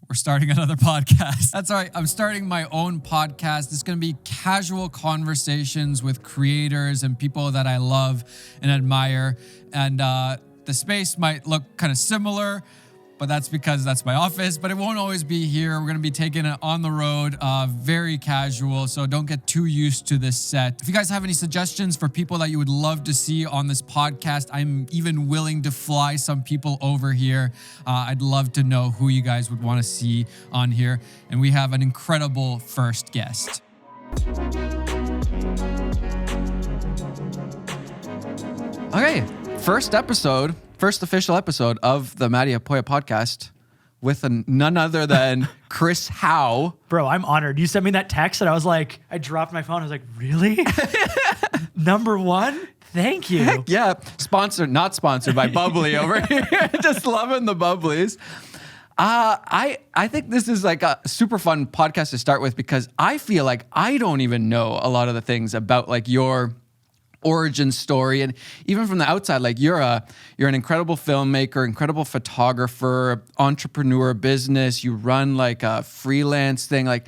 We're starting another podcast. That's right. I'm starting my own podcast. It's going to be casual conversations with creators and people that I love and admire. And the space might look kind of similar, but that's because that's my office. But it won't always be here. We're going to be taking it on the road, very casual. So don't get too used to this set. If you guys have any suggestions for people that you would love to see on this podcast, I'm even willing to fly some people over here. I'd love to know who you guys would want to see on here. And we have an incredible first guest. Okay, first official episode of the Matti Haapoja podcast with none other than Chris Hau. Bro, I'm honored. You sent me that text and I was like, I dropped my phone. I was like, really? Number one? Thank you. Heck yeah. Not sponsored by Bubbly over here. Just loving the Bubblies. I think this is like a super fun podcast to start with because I feel like I don't even know a lot of the things about like your origin story, and even from the outside, like you're an incredible filmmaker, incredible photographer, entrepreneur, business. You run like a freelance thing. Like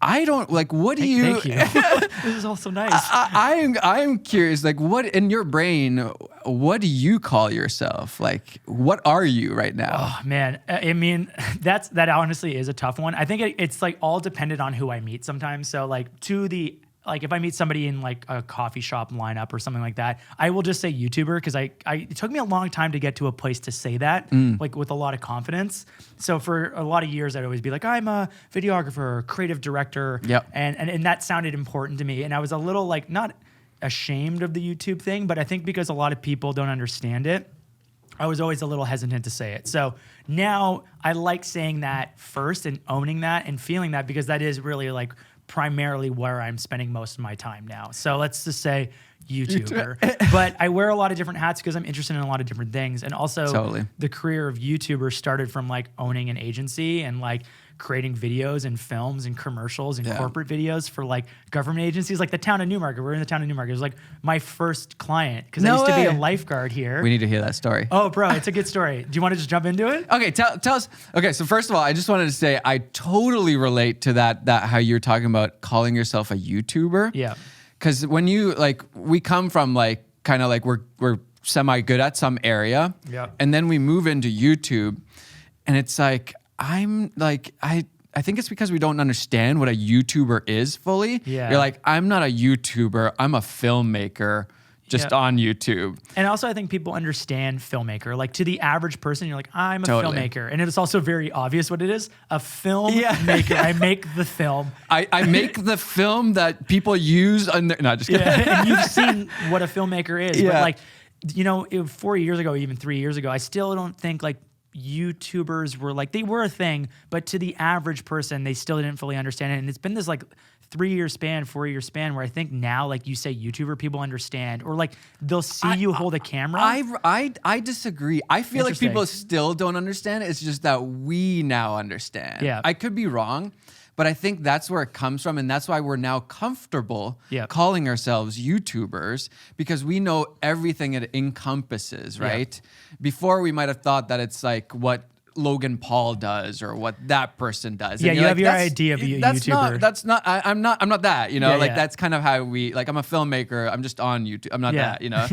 I don't like. What do you? Thank you. This is also nice. I am curious. Like, what in your brain? What do you call yourself? Like, what are you right now? Oh man, I mean, that honestly is a tough one. I think it's like all dependent on who I meet sometimes. So like if I meet somebody in like a coffee shop lineup or something like that, I will just say YouTuber because it took me a long time to get to a place to say that, like with a lot of confidence. So for a lot of years, I'd always be like, I'm a videographer, creative director. Yep. And that sounded important to me. And I was a little like not ashamed of the YouTube thing, but I think because a lot of people don't understand it, I was always a little hesitant to say it. So now I like saying that first and owning that and feeling that because that is really like primarily where I'm spending most of my time now. So let's just say YouTuber. But I wear a lot of different hats because I'm interested in a lot of different things. And also the career of YouTuber started from like owning an agency and like creating videos and films and commercials and corporate videos for like government agencies, like the town of Newmarket. We're in the town of Newmarket. It was like my first client because I used to be a lifeguard here. We need to hear that story. Oh, bro, it's a good story. Do you want to just jump into it? Okay, tell us. Okay, so first of all, I just wanted to say I totally relate to that how you're talking about calling yourself a YouTuber. Yeah. Because when you like, we come from like kind of like we're semi good at some area, and then we move into YouTube, and it's like I'm like I think it's because we don't understand what a YouTuber is fully. Yeah. You're like, I'm not a YouTuber, I'm a filmmaker just on YouTube. And also I think people understand filmmaker. Like to the average person, you're like, I'm a filmmaker. And it is also very obvious what it is. A filmmaker. I make the film. I make the film that people use on their, no, just kidding. Yeah. And you've seen what a filmmaker is. But like, you know, 4 years ago, even 3 years ago, I still don't think like YouTubers were like, they were a thing, but to the average person, they still didn't fully understand it. And it's been this like 3-year span, 4-year span where I think now, like you say YouTuber, people understand, or like they'll see you hold a camera. I disagree. I feel like people still don't understand it. It's just that we now understand. Yeah. I could be wrong, but I think that's where it comes from. And that's why we're now comfortable calling ourselves YouTubers because we know everything it encompasses, right? Before we might have thought that it's like what Logan Paul does or what that person does. Yeah, you have your idea of a YouTuber. I'm not that, you know, that's kind of how we, like, I'm a filmmaker. I'm just on YouTube. I'm not that, you know?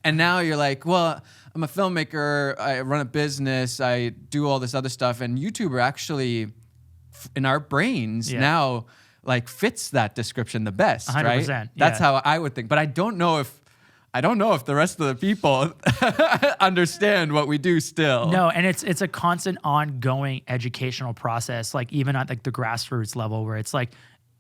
And now you're like, well, I'm a filmmaker. I run a business. I do all this other stuff. And YouTuber actually, in our brains now, like fits that description the best, 100%, right? That's how I would think. But I don't know if the rest of the people understand what we do still. No, and it's a constant ongoing educational process, like even at like the grassroots level where it's like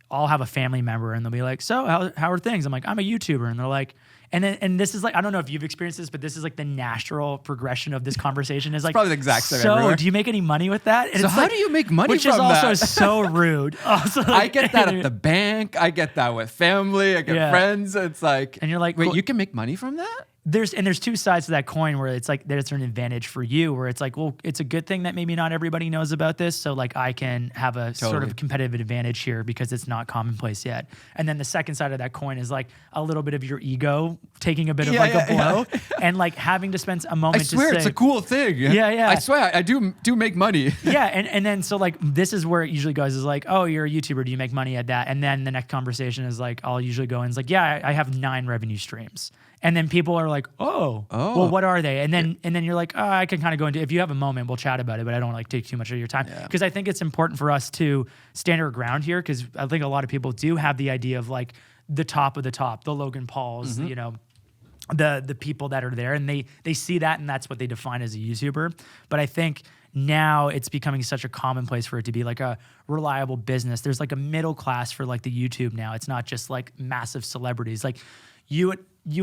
I'll have a family member and they'll be like, so how are things? I'm like, I'm a YouTuber. And they're like, and this is like, I don't know if you've experienced this, but this is like the natural progression of this conversation is like, probably the exact same so everywhere. Do you make any money with that? And so how do you make money from that? Which is also so rude. Also, like, I get that at the bank. I get that with family. I get friends. It's like, and you're like, wait, you can make money from that? there's two sides to that coin where it's like there's an advantage for you where it's like, well, it's a good thing that maybe not everybody knows about this. So like I can have a sort of competitive advantage here because it's not commonplace yet. And then the second side of that coin is like a little bit of your ego taking a bit of like a blow and like having to spend a moment I swear it's a cool thing. Yeah. I swear I do make money. Yeah. And then so like this is where it usually goes is like, oh, you're a YouTuber. Do you make money at that? And then the next conversation is like, I'll usually go and it's like, yeah, I have 9 revenue streams. And then people are like, oh, well, what are they? And then you're like, I can kind of go into, if you have a moment, we'll chat about it, but I don't want to like take too much of your time. Because I think it's important for us to stand our ground here because I think a lot of people do have the idea of like the top of the top, the Logan Pauls, you know, the people that are there and they see that and that's what they define as a YouTuber. But I think now it's becoming such a commonplace for it to be like a reliable business. There's like a middle class for like the YouTube now. It's not just like massive celebrities. Like you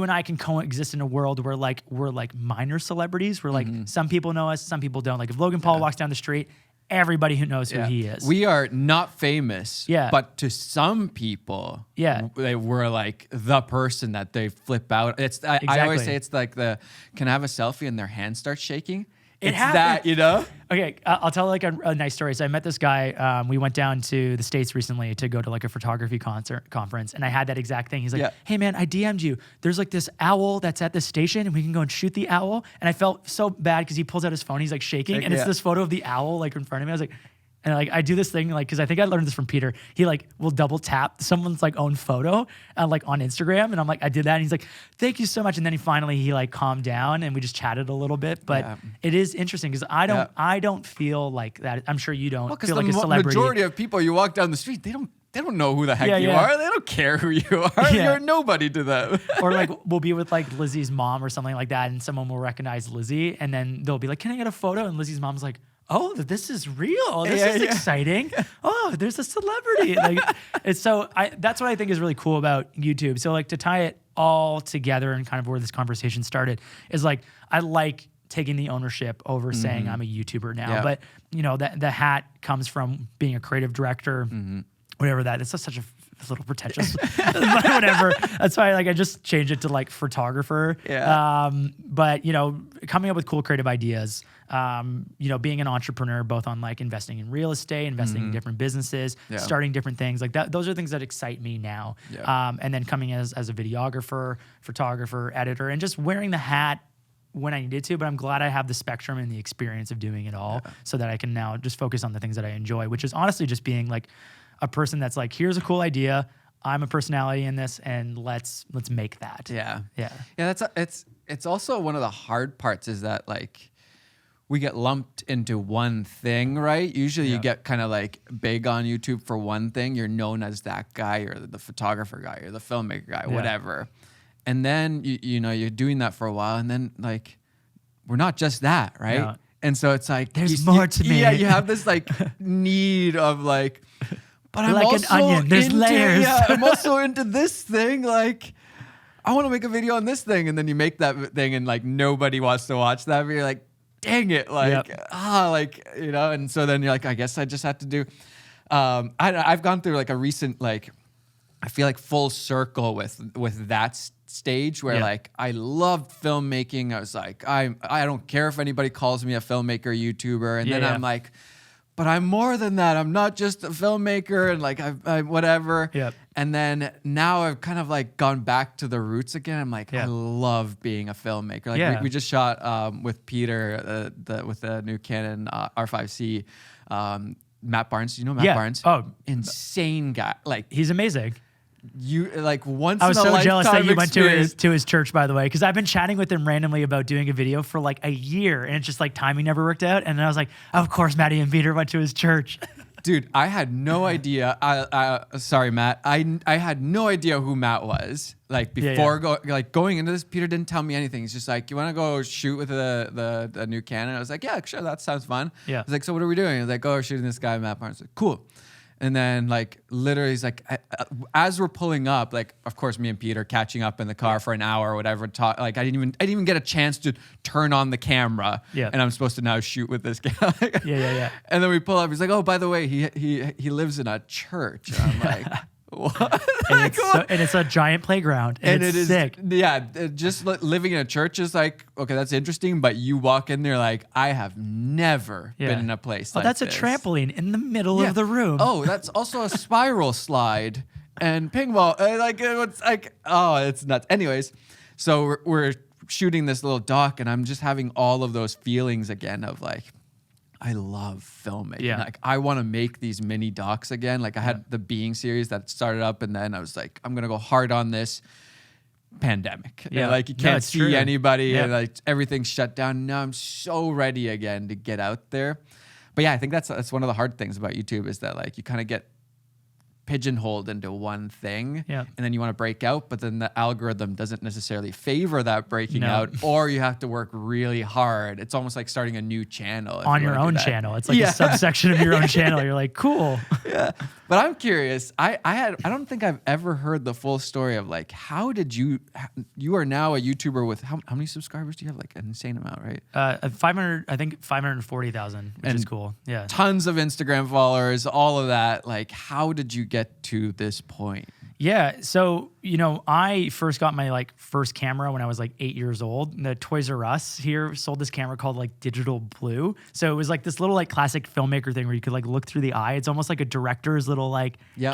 and I can coexist in a world where like we're like minor celebrities. Where like some people know us, some people don't. Like if Logan Paul walks down the street, everybody who knows who he is. We are not famous, but to some people, they were like the person that they flip out. I always say it's like can I have a selfie and their hand starts shaking? It's that, you know? Okay, I'll tell like a nice story. So I met this guy. We went down to the States recently to go to like a photography conference, and I had that exact thing. He's like, hey man, I DM'd you. There's like this owl that's at the station, and we can go and shoot the owl. And I felt so bad because he pulls out his phone. He's like shaking, and it's this photo of the owl like in front of me. I was like, and like I do this thing like because I think I learned this from Peter. He like will double tap someone's like own photo like on Instagram, and I'm like I did that, and he's like thank you so much, and then he like calmed down and we just chatted a little bit. But it is interesting because I don't feel like that. I'm sure you don't feel like a celebrity. The majority of people you walk down the street, they don't know who the heck you are. They don't care who you are. You're nobody to them. Or like we'll be with like Lizzie's mom or something like that, and someone will recognize Lizzie, and then they'll be like, "Can I get a photo?" And Lizzie's mom's like, oh, this is real. This is exciting. Oh, there's a celebrity. Like, it's so that's what I think is really cool about YouTube. So like to tie it all together and kind of where this conversation started is like I like taking the ownership over saying I'm a YouTuber now. But you know, the hat comes from being a creative director, whatever that. It's such a little pretentious, but whatever. That's why like I just changed it to like photographer. But you know, coming up with cool creative ideas, you know, being an entrepreneur, both on like investing in real estate, investing in different businesses, starting different things like that. Those are things that excite me now. And then coming as a videographer, photographer, editor, and just wearing the hat when I needed to, but I'm glad I have the spectrum and the experience of doing it all so that I can now just focus on the things that I enjoy, which is honestly just being like a person that's like, here's a cool idea. I'm a personality in this, and let's make that. It's also one of the hard parts is that like we get lumped into one thing, right? Usually you get kind of like big on YouTube for one thing. You're known as that guy, or the photographer guy, or the filmmaker guy, whatever. And then you know you're doing that for a while, and then like we're not just that, right? Yeah. And so it's like there's more to me. Yeah, you have this like need of like. But I'm like also an onion. There's layers. Yeah, I'm also into this thing. Like, I want to make a video on this thing, and then you make that thing, and like nobody wants to watch that. But you're like, dang it, like like you know. And so then you're like, I guess I just have to do. I've gone through like a recent like, I feel like full circle with that stage where like I loved filmmaking. I was like, I don't care if anybody calls me a filmmaker, YouTuber, and then I'm like. But I'm more than that. I'm not just a filmmaker and like I whatever. And then now I've kind of like gone back to the roots again. I'm like, I love being a filmmaker. Like we just shot with Peter with the new Canon R5C. Matt Barnes, you know Matt Barnes? Oh, insane guy. Like he's amazing. You like once I was so jealous that you went experience. to his church, by the way, because I've been chatting with him randomly about doing a video for like a year, and it's just like timing never worked out. And then I was like, of course, Matti and Peter went to his church. Dude, I had no idea. Sorry, Matt. I had no idea who Matt was. Like before going into this, Peter didn't tell me anything. He's just like, "You want to go shoot with the new Canon?" I was like, "Yeah, sure. That sounds fun." Yeah. I was like, "So what are we doing?" I was like, "Oh, we're shooting this guy, Matt Barnes." Like, cool. And then like literally he's like, as we're pulling up, like of course me and Peter catching up in the car for an hour or whatever. Like I didn't even get a chance to turn on the camera. And I'm supposed to now shoot with this guy. And then we pull up. He's like, oh, by the way, he lives in a church. And I'm like, And it's a giant playground, and it's sick. Just living in a church is like, okay, that's interesting, but you walk in there like, I have never been in a place like that's this. A trampoline in the middle of the room. Oh, that's also a spiral slide and ping ball. It's nuts. Anyways, so we're shooting this little doc, and I'm just having all of those feelings again of like, I love filmmaking. Yeah. Like, I want to make these mini docs again. Like, I had the Being series that started up, and then I was like, I'm gonna go hard on this. Pandemic. Yeah. Like, you can't see anybody, Yeah. and like everything's shut down. Now I'm so ready again to get out there. But yeah, I think that's one of the hard things about YouTube is that like you kind of get pigeonholed into one thing, and then you want to break out, but then the algorithm doesn't necessarily favor that breaking out, or you have to work really hard. It's almost like starting a new channel on your own channel. It's like a subsection of your own channel. You're like, cool. Yeah. But I'm curious. I don't think I've ever heard the full story of like, how did you are now a YouTuber with how many subscribers do you have? Like an insane amount, right? 500, I think 540,000, which is cool. Yeah. Tons of Instagram followers, all of that. Like, how did you get to this point? Yeah. So, I first got my first camera when I was 8 years old. The Toys R Us here sold this camera called Digital Blue. So it was this little classic filmmaker thing where you could look through the eye. It's almost like a director's little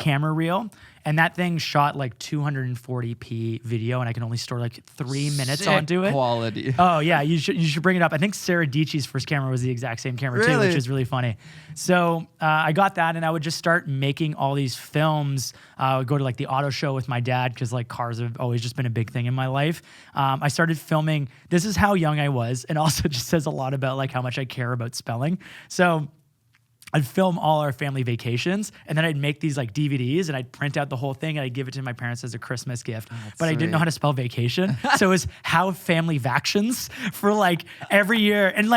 camera reel. And that thing shot 240p video, and I can only store 3 minutes onto it. Quality. Oh yeah, you should bring it up. I think Sarah Dietschy's first camera was the exact same camera too, which is really funny. So I got that, and I would just start making all these films. I would go to the auto show with my dad because cars have always just been a big thing in my life. I started filming. This is how young I was, and also just says a lot about how much I care about spelling. So I'd film all our family vacations, and then I'd make these DVDs, and I'd print out the whole thing, and I'd give it to my parents as a Christmas gift. But I didn't know how to spell vacation, so it was How Family Vactions for every year, and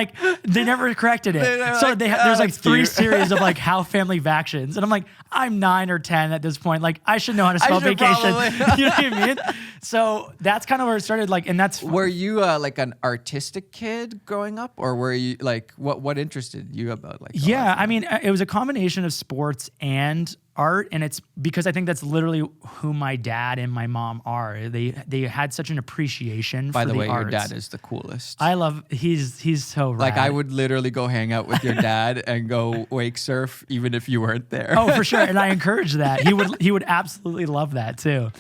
they never corrected it. So there's 3 series of How Family Vactions, and I'm I'm 9 or 10 at this point. I should know how to spell vacation. You know what I mean? So that's kind of where it started. And that's were you an artistic kid growing up, or were you what interested you about Yeah, I mean, it was a combination of sports and art, and it's because I think that's literally who my dad and my mom are. They had such an appreciation for the arts. By the way, your dad is the coolest. I love he's so rad. I would literally go hang out with your dad and go wake surf even if you weren't there. Oh, for sure, and I encourage that. He would absolutely love that too.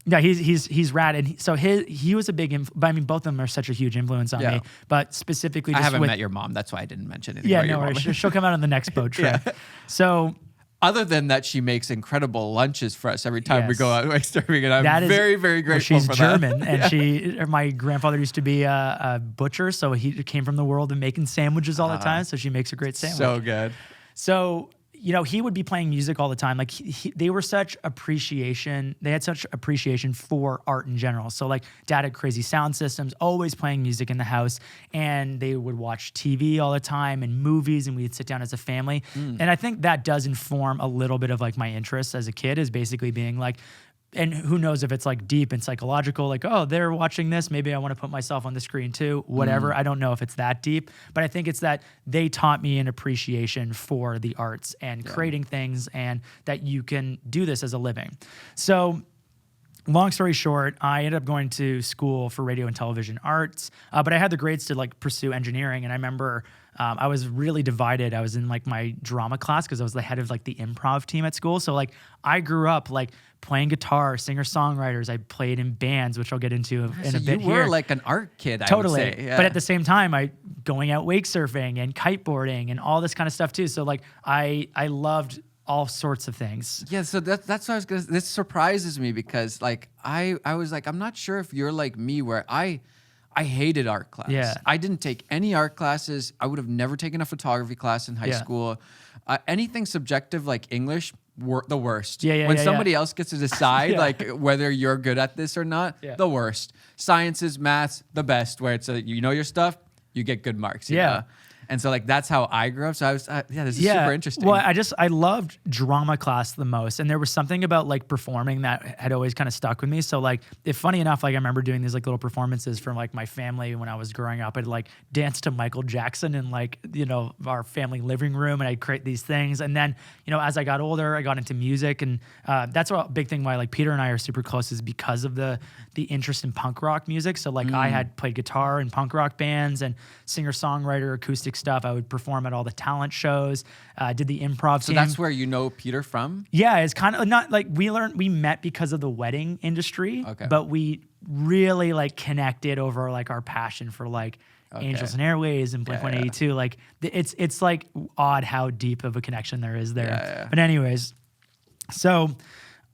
Yeah, he's rad, and he was a big. I mean, both of them are such a huge influence on me. But specifically, I haven't met your mom. That's why I didn't mention anything. Yeah, no worries. She'll come out on the next boat trip. So. Other than that, she makes incredible lunches for us every time we go out wake surfing, and I'm very, very grateful for that. She's German, and my grandfather used to be a butcher, so he came from the world of making sandwiches all the time, so she makes a great sandwich. So good. So, he would be playing music all the time. They had such appreciation for art in general. So dad had crazy sound systems, always playing music in the house, and they would watch TV all the time and movies, and we'd sit down as a family. And I think that does inform a little bit of my interests as a kid, is basically being and who knows if it's deep and psychological, oh, they're watching this, maybe I want to put myself on the screen too, whatever. I don't know if it's that deep, but I think it's that they taught me an appreciation for the arts and creating things, and that you can do this as a living. So long story short, I ended up going to school for radio and television arts, but I had the grades to pursue engineering, and I remember I was really divided. I was in my drama class because I was the head of the improv team at school. So I grew up playing guitar, singer-songwriters. I played in bands, which I'll get into in a bit here. You were an art kid, totally. I would say. Yeah. But at the same time, I going out wake surfing and kiteboarding and all this kind of stuff too. So I loved all sorts of things. Yeah, so that's what I was gonna. This surprises me because I was I'm not sure if you're like me, where I hated art class. Yeah. I didn't take any art classes. I would have never taken a photography class in high school. Anything subjective like English, the worst. When somebody else gets to decide whether you're good at this or not, the worst. Sciences, maths, the best. Where it's you know your stuff, you get good marks. You know? And so like that's how I grew up. So I was this is super interesting. Well, I loved drama class the most, and there was something about like performing that had always kind of stuck with me. So like, if funny enough, like I remember doing these like little performances from like my family when I was growing up. I'd like dance to Michael Jackson in like, you know, our family living room, and I'd create these things. And then, you know, as I got older, I got into music, and that's a big thing why like Peter and I are super close is because of the interest in punk rock music. So like I had played guitar in punk rock bands and singer-songwriter, acoustic stuff. I would perform at all the talent shows, did the improv So team. that's where you know Peter from? Yeah, it's kind of not like we met because of the wedding industry, but we really like connected over like our passion for like Angels and Airways and Blink-182. Like it's like odd how deep of a connection there is there. Yeah. But anyways, so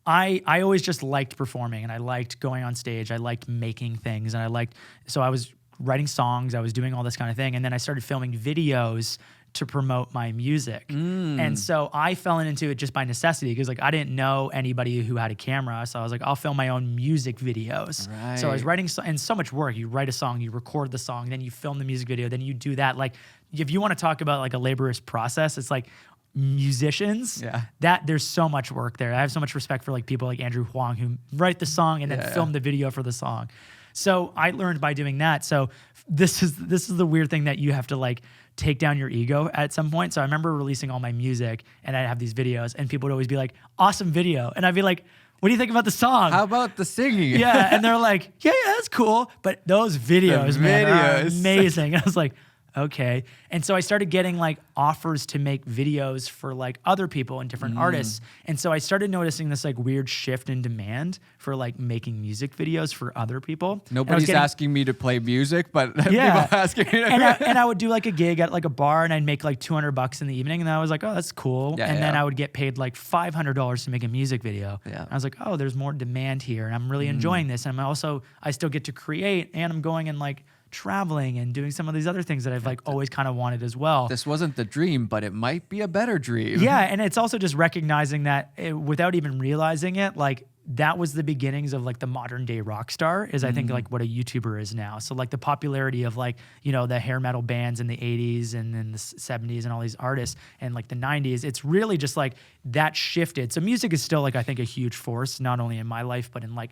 I always just liked performing, and I liked going on stage. I liked making things, and so I was writing songs. I was doing all this kind of thing, and then I started filming videos to promote my music. And so I fell into it just by necessity because like I didn't know anybody who had a camera. So I was like, I'll film my own music videos. Right. So I was writing, and so much work. You write a song, you record the song, then you film the music video, then you do that. Like if you want to talk about like a laborious process, it's like musicians, that there's so much work there. I have so much respect for like people like Andrew Huang who write the song and then film the video for the song. So I learned by doing that. So this is the weird thing that you have to like take down your ego at some point. So I remember releasing all my music and I'd have these videos and people would always be like, awesome video. And I'd be like, what do you think about the song? How about the singing? Yeah. And they're like, yeah, that's cool. But those videos, man, are amazing. And I was like, okay. And so I started getting like offers to make videos for like other people and different artists. And so I started noticing this like weird shift in demand for like making music videos for other people. Nobody's asking me to play music, but people asking me to. And I would do like a gig at like a bar and I'd make like $200 in the evening. And I was like, oh, that's cool. Then I would get paid like $500 to make a music video. Yeah. And I was like, oh, there's more demand here. And I'm really enjoying this. And I still get to create, and I'm going and like traveling and doing some of these other things that I've like always kind of wanted as well. This wasn't the dream, but it might be a better dream. Yeah. And it's also just recognizing that without even realizing it, like that was the beginnings of like the modern day rock star is I think like what a YouTuber is now. So like the popularity of like, you know, the hair metal bands in the 80s and in the 70s and all these artists and like the 90s, it's really just like that shifted. So music is still like, I think a huge force, not only in my life, but in like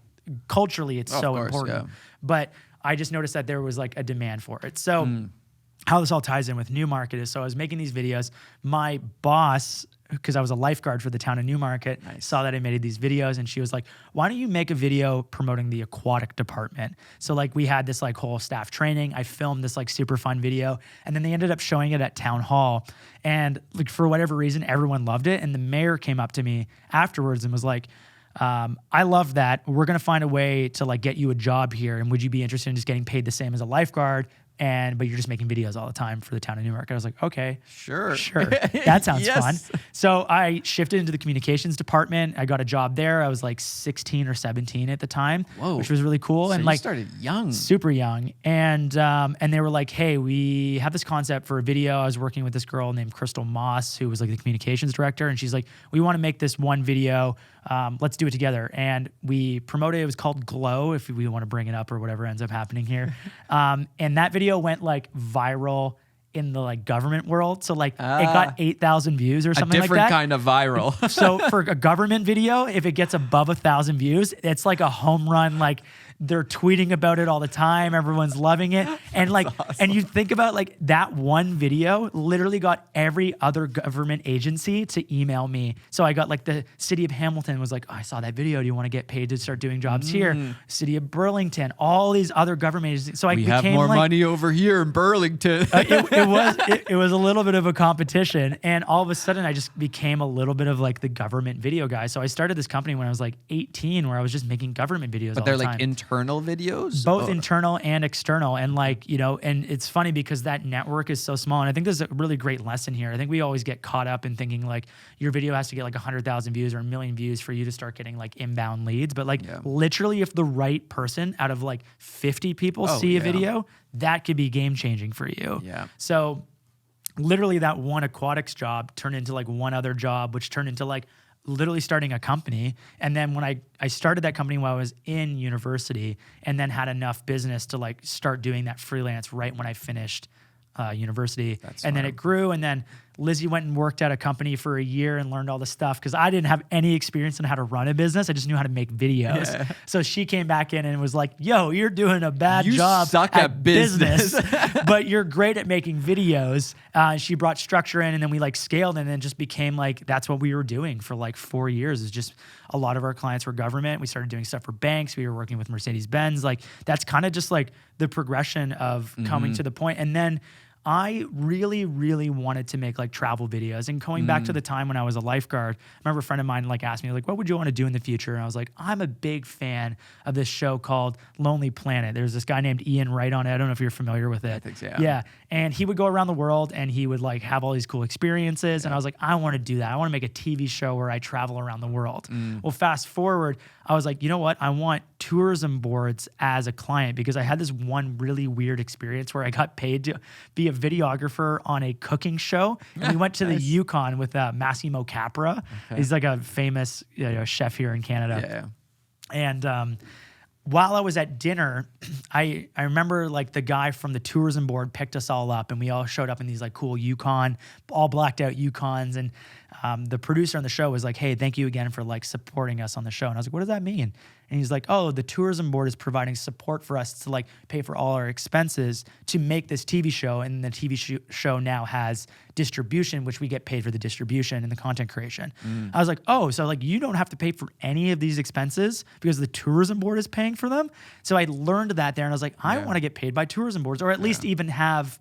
culturally it's so important. But I just noticed that there was like a demand for it. So how this all ties in with Newmarket is, so I was making these videos. My boss, because I was a lifeguard for the town of Newmarket, saw that I made these videos, and she was like, why don't you make a video promoting the aquatic department? So like we had this like whole staff training. I filmed this like super fun video, and then they ended up showing it at town hall. And like for whatever reason, everyone loved it. And the mayor came up to me afterwards and was like, I love that. We're going to find a way to like get you a job here. And would you be interested in just getting paid the same as a lifeguard? But you're just making videos all the time for the town of Newmarket. I was like, okay, sure. That sounds fun. So I shifted into the communications department. I got a job there. I was like 16 or 17 at the time, which was really cool. So and you like started young, super young. And they were like, hey, we have this concept for a video. I was working with this girl named Crystal Moss, who was like the communications director. And she's like, we want to make this one video. Let's do it together. And we promoted, it was called Glow, if we want to bring it up or whatever ends up happening here. And that video went like viral in the like government world. So like it got 8,000 views or something like that. A different kind of viral. So for a government video, if it gets above 1,000 views, it's like a home run. Like they're tweeting about it all the time. Everyone's loving it. And like, awesome. And you think about like that one video literally got every other government agency to email me. So I got like the city of Hamilton was like, oh, I saw that video. Do you want to get paid to start doing jobs here? City of Burlington, all these other government agencies. So I became have more like, money over here in Burlington. It was a little bit of a competition. And all of a sudden I just became a little bit of like the government video guy. So I started this company when I was like 18 where I was just making government videos all the time. But they're like internal videos? Both internal and external. And like, you know, and it's funny because that network is so small. And I think there's a really great lesson here. I think we always get caught up in thinking like your video has to get like 100,000 views or 1 million views for you to start getting like inbound leads. But like literally if the right person out of like 50 people see a video, that could be game changing for you. Yeah. So literally that one aquatics job turned into like one other job, which turned into like literally starting a company. And then when I started that company while I was in university and then had enough business to like start doing that freelance right when I finished university. That's and then smart. it grew. And then Lizzie went and worked at a company for a year and learned all the stuff because I didn't have any experience on how to run a business. I just knew how to make videos. Yeah. So she came back in and was like, yo, you're doing a bad You job suck at business. but you're great at making videos. She brought structure in and then we like scaled and then just became like, that's what we were doing for like 4 years. Is just a lot of our clients were government. We started doing stuff for banks. We were working with Mercedes-Benz. Like that's kind of just like the progression of coming to the point. And then I really, really wanted to make like travel videos. And going back to the time when I was a lifeguard, I remember a friend of mine like asked me like, what would you want to do in the future? And I was like, I'm a big fan of this show called Lonely Planet. There's this guy named Ian Wright on it. I don't know if you're familiar with it. I think so, yeah. Yeah. And he would go around the world and he would like have all these cool experiences. Yeah. And I was like, I want to do that. I want to make a TV show where I travel around the world. Well, fast forward, I was like, you know what? I want tourism boards as a client because I had this one really weird experience where I got paid to be a videographer on a cooking show. And we went to the Yukon with Massimo Capra. Okay. He's like a famous chef here in Canada. Yeah. And while I was at dinner, I remember like the guy from the tourism board picked us all up and we all showed up in these like cool Yukon, all blacked out Yukons. And the producer on the show was like, hey, thank you again for like supporting us on the show. And I was like, what does that mean? And he's like, oh, the tourism board is providing support for us to like pay for all our expenses to make this TV show. And the TV show now has distribution, which we get paid for the distribution and the content creation. I was like, oh, so like you don't have to pay for any of these expenses because the tourism board is paying for them. So I learned that there and I was like, I want to get paid by tourism boards or at least even have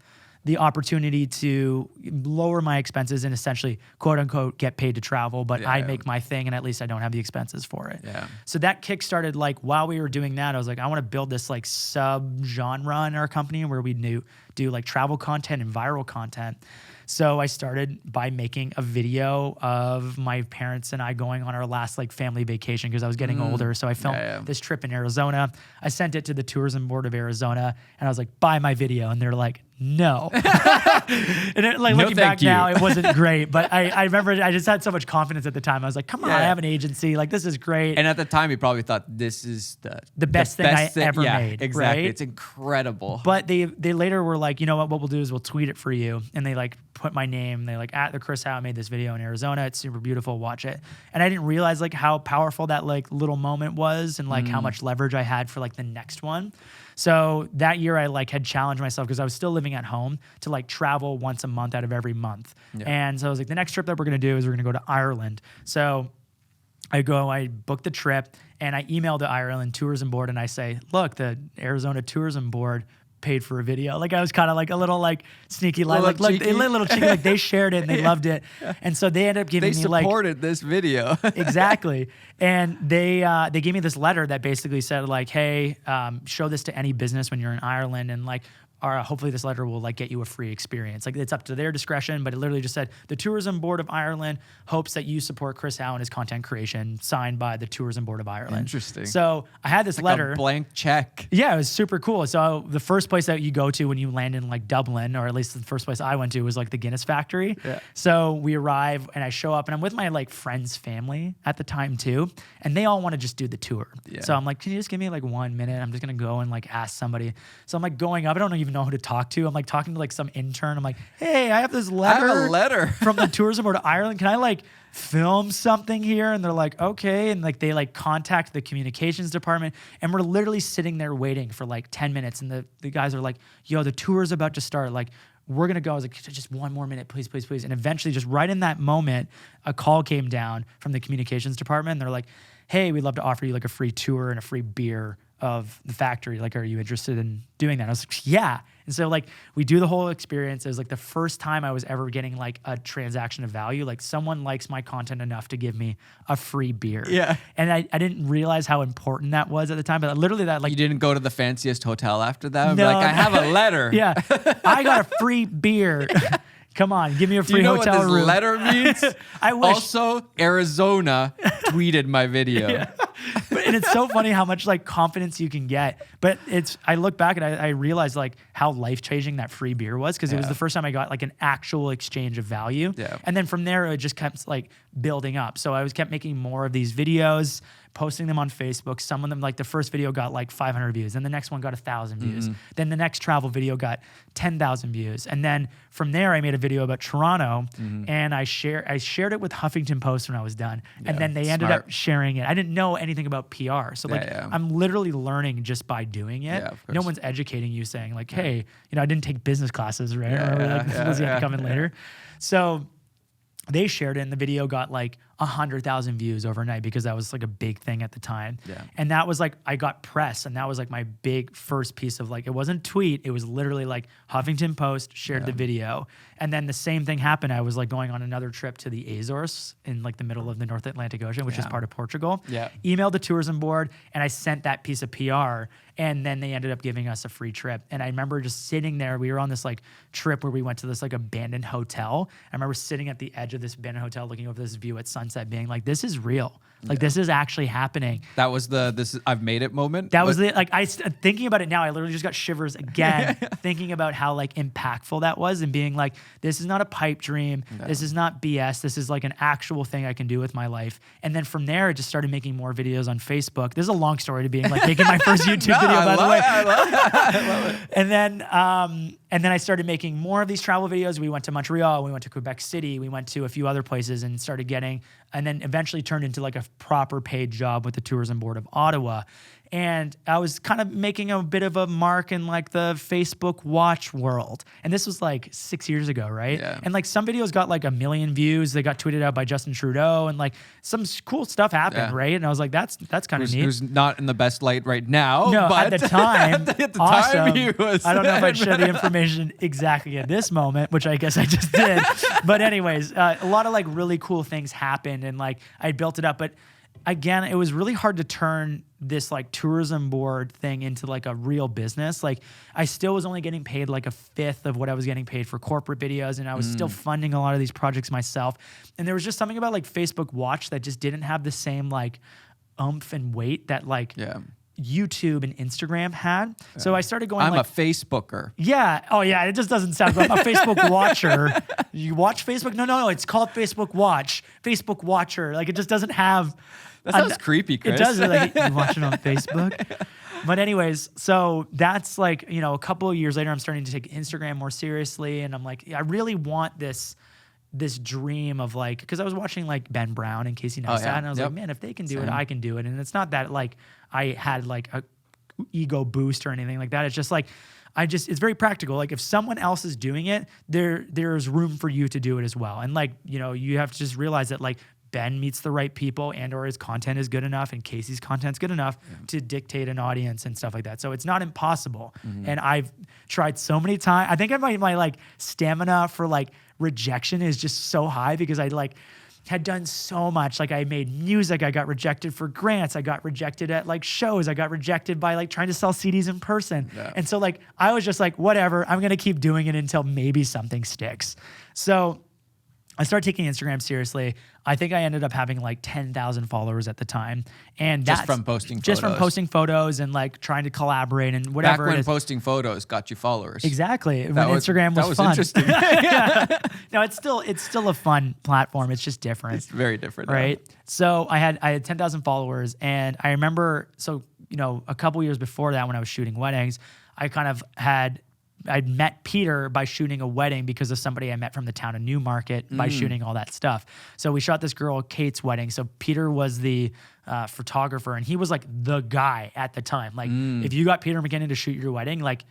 the opportunity to lower my expenses and essentially, quote unquote, get paid to travel, but I make my thing and at least I don't have the expenses for it. Yeah. So that kickstarted like while we were doing that, I was like, I want to build this like sub-genre in our company where we do like travel content and viral content. So I started by making a video of my parents and I going on our last like family vacation because I was getting older. So I filmed this trip in Arizona. I sent it to the Tourism Board of Arizona and I was like, buy my video. And they're like, no. And it, like looking back now, it wasn't great. But I remember I just had so much confidence at the time. I was like, come on, I have an agency. Like, this is great. And at the time, you probably thought this is the best thing I ever made. Exactly. Right? It's incredible. But they later were like, you know what we'll do is we'll tweet it for you. And they like put my name. They like, at the Chris Hau made this video in Arizona. It's super beautiful. Watch it. And I didn't realize like how powerful that like little moment was and like how much leverage I had for like the next one. So that year I like had challenged myself because I was still living at home to like travel once a month out of every month. Yeah. And so I was like, the next trip that we're going to do is we're going to go to Ireland. So I booked the trip and I emailed the Ireland tourism board and I say, look, the Arizona tourism board paid for a video. Like I was kind of like a little like sneaky line, like look, a little cheeky, like they shared it and they loved it. And so they ended up giving me like— They supported this video. Exactly. And they gave me this letter that basically said like, hey, show this to any business when you're in Ireland and like, hopefully this letter will like get you a free experience. Like it's up to their discretion, but it literally just said the Tourism Board of Ireland hopes that you support Chris Hau and his content creation, signed by the Tourism Board of Ireland. Interesting. So I had this letter. A blank check. Yeah, it was super cool. So the first place that you go to when you land in like Dublin, or at least the first place I went to, was like the Guinness factory. Yeah. So we arrive and I show up and I'm with my like friend's family at the time too. And they all want to just do the tour. Yeah. So I'm like, can you just give me like 1 minute? I'm just going to go and like ask somebody. So I'm like going up. I don't even know who to talk to. I'm like talking to like some intern. I'm like, hey, I have this letter. I have a letter from the Tourism Board of Ireland. Can I like film something here? And they're like, okay. And like they like contact the communications department and we're literally sitting there waiting for like 10 minutes. And the guys are like, yo, the tour is about to start. Like, we're going to go. I was like, just 1 more minute, please, please, please. And eventually just right in that moment, a call came down from the communications department. And they're like, hey, we'd love to offer you like a free tour and a free beer of the factory. Like, are you interested in doing that? I was like, yeah. And so like we do the whole experience. It was like the first time I was ever getting like a transaction of value. Like someone likes my content enough to give me a free beer. Yeah. And I didn't realize how important that was at the time. But literally that like— You didn't go to the fanciest hotel after that? No. Like, I have a letter. Yeah. I got a free beer. Come on, give me a free hotel room. Do you know what this letter means? I wish. Also, Arizona tweeted my video. Yeah. And it's so funny how much like confidence you can get. But I look back and I realized like how life-changing that free beer was, because it was the first time I got like an actual exchange of value. Yeah. And then from there, it just kept like building up. So I kept making more of these videos, posting them on Facebook. Some of them, like the first video got like 500 views. Then the next one got 1,000 views. Then the next travel video got 10,000 views. And then from there, I made a video about Toronto, and I shared it with Huffington Post when I was done. And then they ended up sharing it. I didn't know anything about PR. So like I'm literally learning just by doing it. Yeah, of no course. one's educating you saying like, hey, I didn't take business classes, right? Lizzie had to come in later. So they shared it, and the video got like 100,000 views overnight, because that was like a big thing at the time. Yeah. And that was like, I got press, and that was like my big first piece of like, it wasn't tweet, it was literally like Huffington Post shared the video. And then the same thing happened. I was like going on another trip to the Azores in like the middle of the North Atlantic Ocean, which is part of Portugal. Yeah. Emailed the tourism board, and I sent that piece of PR, and then they ended up giving us a free trip. And I remember just sitting there. We were on this like trip where we went to this like abandoned hotel. I remember sitting at the edge of this abandoned hotel, looking over this view at sunset, being like, this is real. Like this is actually happening. That was I've made it moment. That was it. Like thinking about it now, I literally just got shivers again, thinking about how like impactful that was, and being like, this is not a pipe dream. No. This is not BS. This is like an actual thing I can do with my life. And then from there, I just started making more videos on Facebook. This is a long story to being like making my first YouTube video, by the way. I love it. And then I started making more of these travel videos. We went to Montreal, we went to Quebec City, we went to a few other places, and started getting, and then eventually turned into like a proper paid job with the Tourism Board of Ottawa. And I was kind of making a bit of a mark in like the Facebook watch world. And this was like 6 years ago, right? Yeah. And like some videos got like 1 million views. They got tweeted out by Justin Trudeau, and like some cool stuff happened, right? And I was like, that's kind of neat. Who's not in the best light right now. No, but at the time, at the awesome. time he was. I don't know if I'd share the information exactly at this moment, which I guess I just did. But anyways, a lot of like really cool things happened, and like I built it up. But again, it was really hard to turn this like tourism board thing into like a real business. Like I still was only getting paid like 1/5 of what I was getting paid for corporate videos, and I was still funding a lot of these projects myself. And there was just something about like Facebook Watch that just didn't have the same like oomph and weight that like YouTube and Instagram had. So I started going I'm like, a Facebooker. Yeah. Oh yeah. It just doesn't sound good. I'm a Facebook watcher. You watch Facebook? No. It's called Facebook Watch. Facebook Watcher. Like it just doesn't have. That sounds creepy, Chris. It does. Like you watch it on Facebook. But anyways, so that's like, a couple of years later, I'm starting to take Instagram more seriously. And I'm like, I really want this dream of like, because I was watching like Ben Brown and Casey Neistat, and I was like, man, if they can do it, I can do it. And it's not that like I had like a ego boost or anything like that. It's just like, it's very practical. Like if someone else is doing it, there's room for you to do it as well. And like, you have to just realize that like Ben meets the right people, and or his content is good enough, and Casey's content's good enough to dictate an audience and stuff like that. So it's not impossible. And I've tried so many times. I think my like stamina for like rejection is just so high, because I like had done so much. Like I made music, I got rejected for grants, I got rejected at like shows, I got rejected by like trying to sell CDs in person. And so like I was just like, whatever, I'm gonna keep doing it until maybe something sticks. So I started taking Instagram seriously. I think I ended up having like 10,000 followers at the time. And just from posting photos. Just from posting photos and like trying to collaborate and whatever. Back when posting photos got you followers. Exactly. When Instagram was fun. Interesting. No, it's still a fun platform. It's just different. It's very different. Right. So I had 10,000 followers, and I remember, a couple years before that, when I was shooting weddings, I'd met Peter by shooting a wedding because of somebody I met from the town of Newmarket by shooting all that stuff. So we shot this girl, Kate's wedding. So Peter was the photographer, and he was like the guy at the time. Like if you got Peter McKinnon to shoot your wedding, like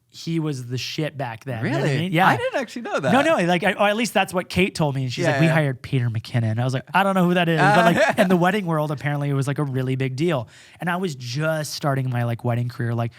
he was the shit back then. Really? You know what I mean? Yeah. I didn't actually know that. No, like, or at least that's what Kate told me. And she's like, we hired Peter McKinnon. I was like, I don't know who that is. But like in the wedding world, apparently it was like a really big deal. And I was just starting my like wedding career. Like,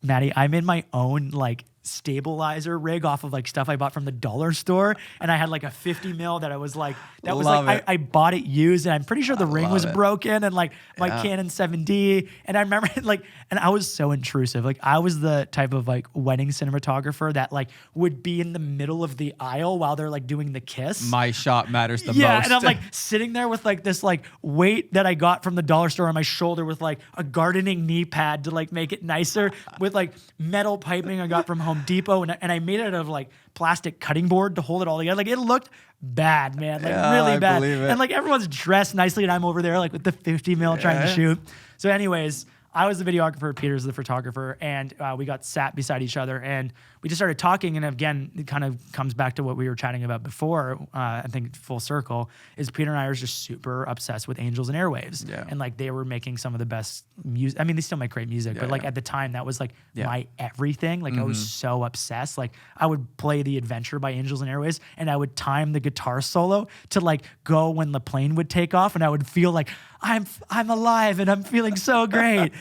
Matti, I'm in my own like stabilizer rig off of like stuff I bought from the dollar store. And I had like a 50 mil that I was like, that was Love like, it. I bought it used, and I'm pretty sure the ring was love it. broken, and like my Canon 7D. And I remember like, and I was so intrusive. Like I was the type of like wedding cinematographer that like would be in the middle of the aisle while they're like doing the kiss. My shot matters the Yeah, most. and I'm like sitting there with like this like weight that I got from the dollar store on my shoulder with like a gardening knee pad to like make it nicer, with like metal piping I got from Home Depot, and I made it out of like plastic cutting board to hold it all together. Like it looked bad, man, like really I bad. believe it. And like everyone's dressed nicely, and I'm over there like with the 50 mil trying to shoot. So, anyways, I was the videographer, Peter's the photographer, and we got sat beside each other, and we just started talking. And again, it kind of comes back to what we were chatting about before. I think full circle is Peter and I are just super obsessed with Angels and Airwaves, and like they were making some of the best music. I mean, they still make great music, but like at the time, that was like my everything. Like I was so obsessed. Like I would play The Adventure by Angels and Airwaves, and I would time the guitar solo to like go when the plane would take off, and I would feel like I'm alive and I'm feeling so great.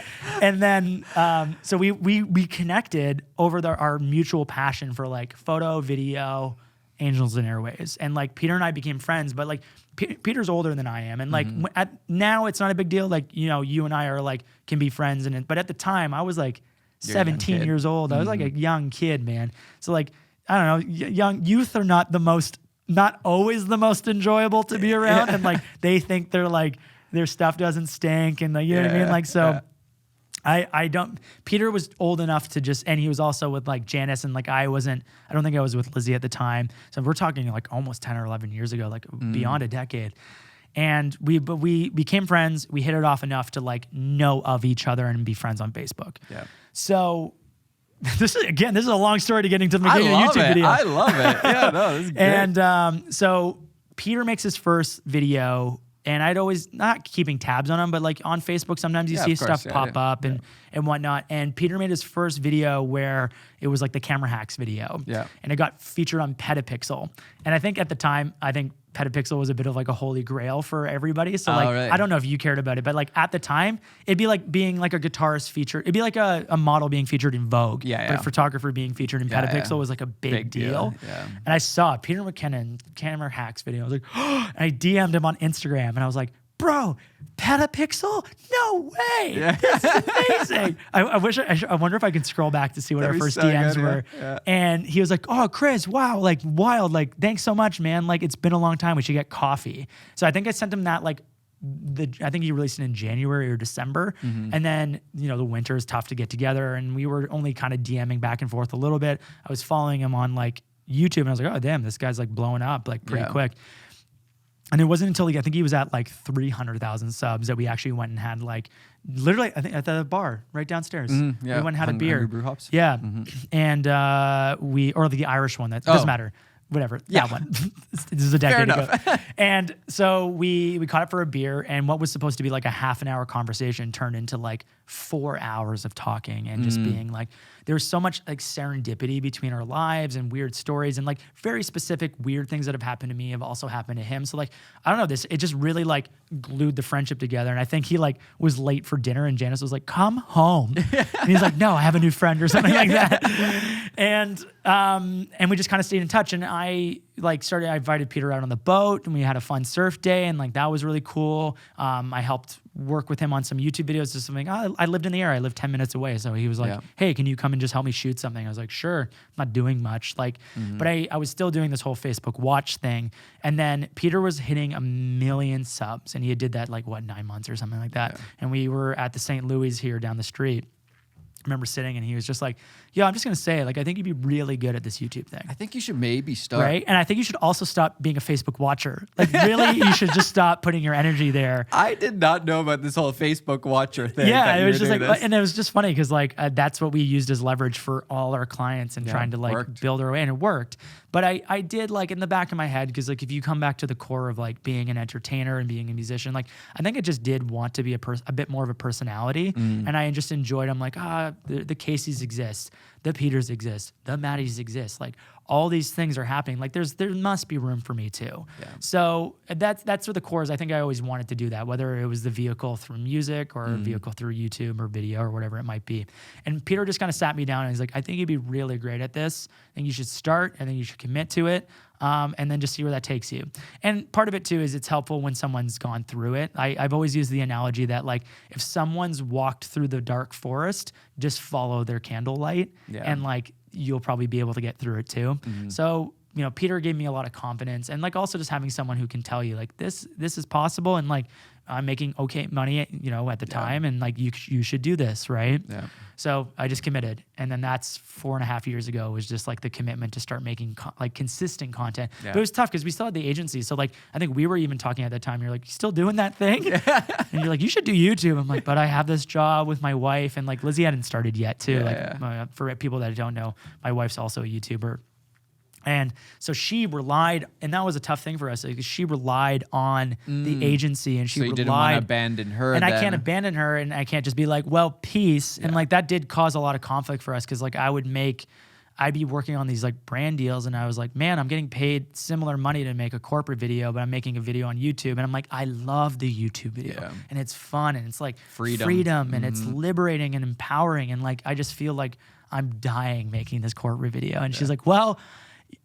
And then so we connected over our mutual passion for like photo, video, Angels and Airwaves. And like Peter and I became friends, but like Peter's older than I am, and like now it's not a big deal. Like, you know, you and I are like can be friends, but at the time I was like 17 years old. I was like a young kid, man. So like I don't know, young youth are not always the most enjoyable to be around, and like they think they're like their stuff doesn't stink, and like, you know what I mean? Like, so I don't, Peter was old enough to just, and he was also with like Janice, and like I don't think I was with Lizzie at the time. So we're talking like almost 10 or 11 years ago, like beyond a decade. And we became friends. We hit it off enough to like know of each other and be friends on Facebook. Yeah. So this is a long story to getting to the beginning of the YouTube video. I love it. Yeah, no, this is great. And so Peter makes his first video, and I'd always, not keeping tabs on him, but like on Facebook, sometimes you see stuff pop up and whatnot. And Peter made his first video where it was like the camera hacks video. Yeah. And it got featured on Petapixel. And I think at the time, Petapixel was a bit of like a holy grail for everybody. So like, I don't know if you cared about it, but like at the time, it'd be like being like a guitarist featured. It'd be like a model being featured in Vogue. But a photographer being featured in Petapixel was like a big deal. Yeah. And I saw Peter McKinnon camera hacks video. I was like, oh, and I DM'd him on Instagram, and I was like, bro, Petapixel? No way! Yeah. This is amazing. I wonder if I can scroll back to see what our first DMs were. Yeah. And he was like, oh, Chris, wow, like wild, like thanks so much, man. Like it's been a long time. We should get coffee. So I think I sent him that like I think he released it in January or December. And then, you know, the winter is tough to get together, and we were only kind of DMing back and forth a little bit. I was following him on like YouTube, and I was like, oh damn, this guy's like blowing up like pretty quick. And it wasn't until I think he was at like 300,000 subs that we actually went and had like literally, I think at the bar right downstairs. We went and had a beer. Brew Hops. Yeah. And or the Irish one, that doesn't matter. Whatever, that one. This is a decade ago. And so we caught up for a beer, and what was supposed to be like a half an hour conversation turned into like 4 hours of talking and just being like, there was so much like serendipity between our lives and weird stories, and like very specific weird things that have happened to me have also happened to him. So like, I don't know, it just really like glued the friendship together. And I think he like was late for dinner, and Janice was like, come home. And he's like, no, I have a new friend or something like that. And we just kind of stayed in touch. And I invited Peter out on the boat, and we had a fun surf day, and like that was really cool. I helped work with him on some YouTube videos, just something. I lived in the area. I lived 10 minutes away. So he was like, hey, can you come and just help me shoot something? I was like, sure. I'm not doing much. Like, but I was still doing this whole Facebook watch thing. And then Peter was hitting 1 million subs, and he did that like 9 months or something like that. And we were at the St. Louis here down the street. I remember sitting, and he was just like, yo, I'm just going to say, like, I think you'd be really good at this YouTube thing. I think you should maybe start. Right? And I think you should also stop being a Facebook watcher. Like, really, you should just stop putting your energy there. I did not know about this whole Facebook watcher thing. Yeah, it was just like, and it was just funny because like that's what we used as leverage for all our clients and trying to like build our way, and it worked. But I did like in the back of my head, because like if you come back to the core of like being an entertainer and being a musician, like I think I just did want to be a bit more of a personality, and I just enjoyed. I'm like, the Caseys exist. the Peters exist, the Mattis exist. Like all these things are happening. Like there must be room for me too. Yeah. So that's where the core is. I think I always wanted to do that, whether it was the vehicle through music or a vehicle through YouTube or video or whatever it might be. And Peter just kind of sat me down and he's like, I think you'd be really great at this. I think you should start and then you should commit to it. And then just see where that takes you. And part of it too is it's helpful when someone's gone through it. I've always used the analogy that like if someone's walked through the dark forest, just follow their candlelight and like you'll probably be able to get through it too. So, you know, Peter gave me a lot of confidence and like also just having someone who can tell you like this is possible and like I'm making okay money, you know, at the time and like you should do this, right? Yeah. So I just committed. And then that's 4.5 years ago was just like the commitment to start making like consistent content. Yeah. But it was tough because we still had the agency. So like, I think we were even talking at that time. You're like, you still doing that thing? And you're like, you should do YouTube. I'm like, but I have this job with my wife. And like Lizzie hadn't started yet too. For people that don't know, my wife's also a YouTuber. And so she relied, and that was a tough thing for us because she relied on the agency and she relied. So you didn't want to abandon her. And I can't abandon her and I can't just be like, well, peace. And like that did cause a lot of conflict for us because like I'd be working on these like brand deals and I was like, man, I'm getting paid similar money to make a corporate video, but I'm making a video on YouTube. And I'm like, I love the YouTube video and it's fun and it's like freedom and it's liberating and empowering. And like, I just feel like I'm dying making this corporate video. And she's like, well,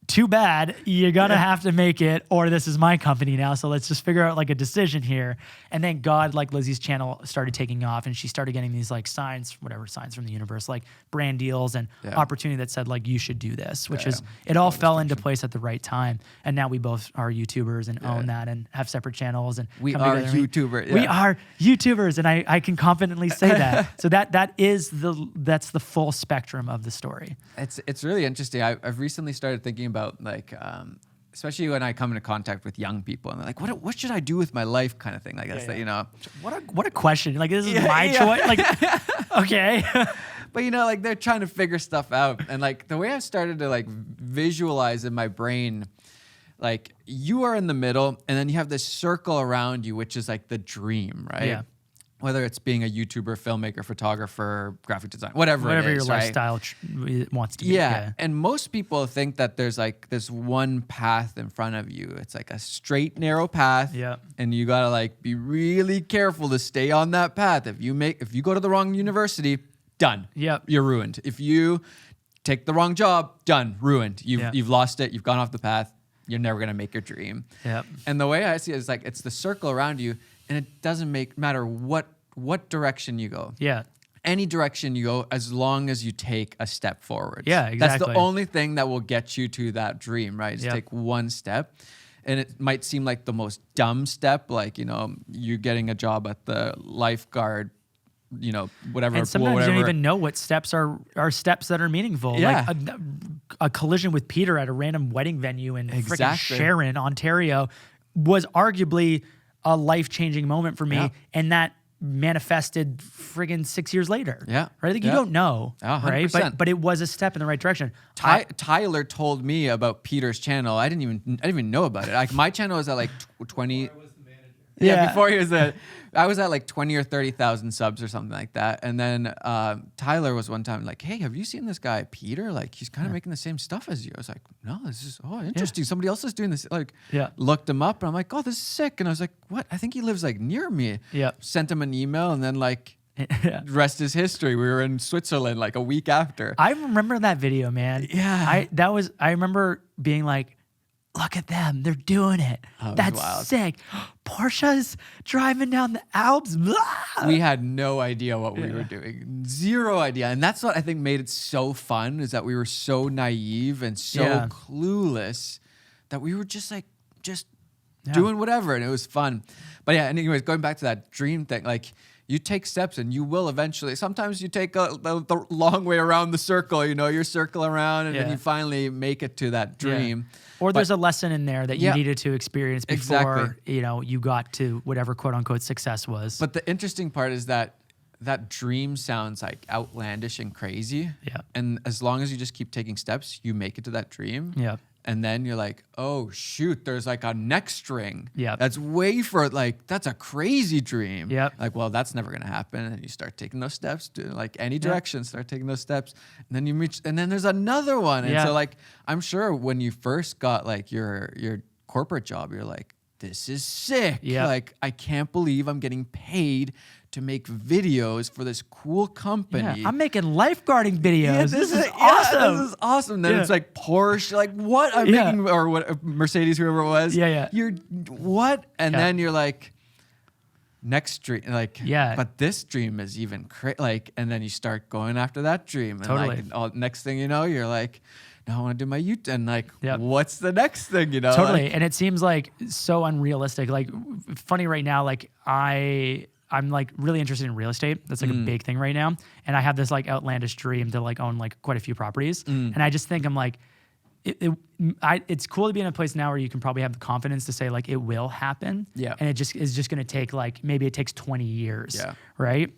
too bad, you're gonna have to make it or this is my company now, so let's just figure out like a decision here. And then God, like Lizzie's channel started taking off and she started getting these like signs from the universe, like brand deals and opportunity that said like you should do this, which is it all fell into place at the right time. And now we both are YouTubers and own that and have separate channels and we are YouTubers. We are YouTubers and I can confidently say that. So that's the full spectrum of the story. It's really interesting. I've recently started thinking about like especially when I come into contact with young people and they're like, what should I do with my life kind of thing. Like that's you know. What a question. Like this is my choice. Like okay. But you know, like they're trying to figure stuff out. And like the way I've started to like visualize in my brain, like you are in the middle and then you have this circle around you, which is like the dream, right? Yeah. Whether it's being a YouTuber, filmmaker, photographer, graphic design, whatever it is, your lifestyle wants to be. Yeah. And most people think that there's like this one path in front of you. It's like a straight, narrow path. Yeah. And you gotta like be really careful to stay on that path. If you go to the wrong university, done. Yep. You're ruined. If you take the wrong job, done, ruined. You've lost it. You've gone off the path. You're never gonna make your dream. Yep. And the way I see it is like it's the circle around you. And it doesn't matter what direction you go. Yeah. Any direction you go, as long as you take a step forward. Yeah, exactly. That's the only thing that will get you to that dream, right? Just take one step. And it might seem like the most dumb step, like, you know, you're getting a job at the lifeguard, you know, whatever. And sometimes you don't even know what steps are steps that are meaningful. Yeah. Like a collision with Peter at a random wedding venue in freaking Sharon, Ontario was arguably a life-changing moment for me, and that manifested friggin' 6 years later. Yeah. Right? Like you don't know. 100%. Right? But it was a step in the right direction. Tyler told me about Peter's channel. I didn't even know about it. Like my channel was at like 20. Before he was I was at like 20 or 30,000 subs or something like that. And then Tyler was one time like, hey, have you seen this guy, Peter? Like he's kind of making the same stuff as you. I was like, no, this is interesting. Somebody else is doing this. Like looked him up and I'm like, oh, this is sick. And I was like, what? I think he lives like near me. Yeah. Sent him an email and then like rest is history. We were in Switzerland like a week after. I remember that video, man. Yeah. I remember being like, look at them. They're doing it. That's wild. Sick. Porsche's driving down the Alps. Blah. We had no idea what we were doing. Zero idea. And that's what I think made it so fun is that we were so naive and so clueless that we were just doing whatever. And it was fun. But yeah, anyways, going back to that dream thing, like you take steps and you will eventually, sometimes you take the long way around the circle, you know, you circle around and then you finally make it to that dream. Yeah. Or there's a lesson in there that you needed to experience before, you know, you got to whatever quote unquote success was. But the interesting part is that dream sounds like outlandish and crazy. Yeah. And as long as you just keep taking steps, you make it to that dream. Yeah. And then you're like, oh shoot, there's like a next string. Yeah. That's way for like, that's a crazy dream. Yep. Like, well, that's never gonna happen. And you start taking those steps to like any direction, start taking those steps. And then you reach, and then there's another one. And so like, I'm sure when you first got like your corporate job, you're like, this is sick. Yeah. Like, I can't believe I'm getting paid to make videos for this cool company. Yeah, I'm making lifeguarding videos. Yeah, this is awesome. This is awesome. Then it's like Porsche, like what I'm making, or what Mercedes, whoever it was. Yeah. You're what? And then you're like, next dream, like, but this dream is even like, and then you start going after that dream. And like, next thing you know, you're like, no, I want to do my YouTube. And like, what's the next thing, you know? Totally. Like, and it seems like so unrealistic. Like funny right now, like I'm like really interested in real estate. That's like a big thing right now. And I have this like outlandish dream to like own like quite a few properties. And I just think I'm like, it's cool to be in a place now where you can probably have the confidence to say like, it will happen. Yeah. And it just is just going to take like, maybe it takes 20 years. Yeah. Right.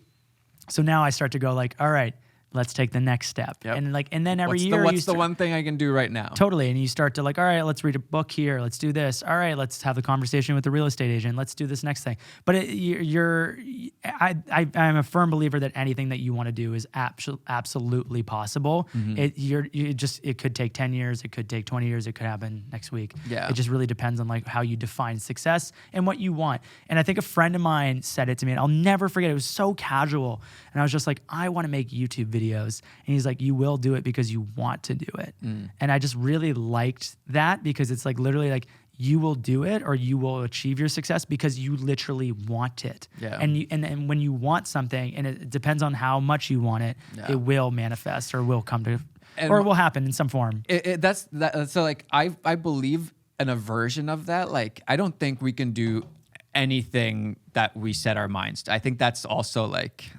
So now I start to go like, all right, let's take the next step. Yep. And then every year, what's the one thing I can do right now? Totally. And you start to like, all right, let's read a book here. Let's do this. All right, let's have a conversation with the real estate agent. Let's do this next thing. But I'm a firm believer that anything that you want to do is absolutely possible. It could take 10 years. It could take 20 years. It could happen next week. Yeah. It just really depends on like how you define success and what you want. And I think a friend of mine said it to me, and I'll never forget. It was so casual. And I was just like, I want to make YouTube videos. And he's like, you will do it because you want to do it. And I just really liked that because it's like literally like you will do it or you will achieve your success because you literally want it. Yeah. And when you want something, and it depends on how much you want it, it will manifest or will come to, or it will happen in some form. So like I believe in a version of that. Like I don't think we can do anything that we set our minds to. I think that's also like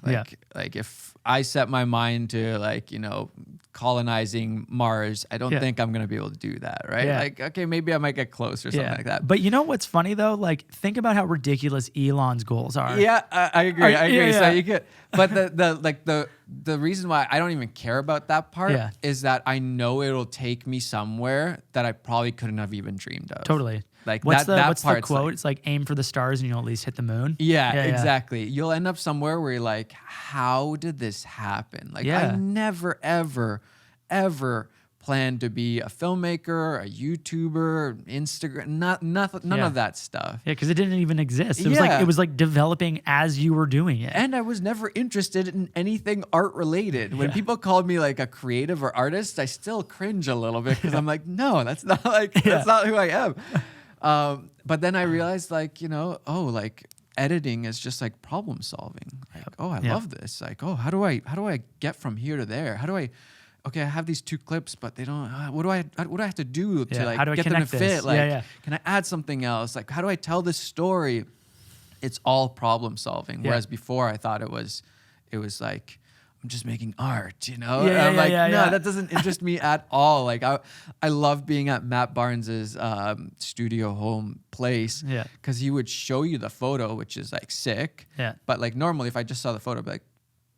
if I set my mind to like, you know, colonizing Mars, I don't think I'm going to be able to do that. Right. Yeah. Like, okay, maybe I might get close or something like that. But you know, what's funny though? Like think about how ridiculous Elon's goals are. Yeah, I agree. I agree. Yeah. So you get, but the reason why I don't even care about that part is that I know it'll take me somewhere that I probably couldn't have even dreamed of. Totally. Like what's the quote? It's like aim for the stars and you'll at least hit the moon. Yeah, exactly. You'll end up somewhere where you're like, how did this happen? Like I never, ever, ever planned to be a filmmaker, a YouTuber, Instagram, none of that stuff. Yeah, because it didn't even exist. It was like developing as you were doing it. And I was never interested in anything art related. When people called me like a creative or artist, I still cringe a little bit because I'm like, no, that's not that's not who I am. But then I realized like, you know, like editing is just like problem solving. Like, I love this. Like, how do I get from here to there? I have these two clips, but they don't, what do I have to do to like get them to fit? Like, can I add something else? Like, how do I tell this story? It's all problem solving. Whereas before I thought it was like, I'm just making art, you know? That doesn't interest me at all. Like I love being at Matt Barnes's studio home place because he would show you the photo, which is like sick. Yeah. But like normally if I just saw the photo, I'd be like,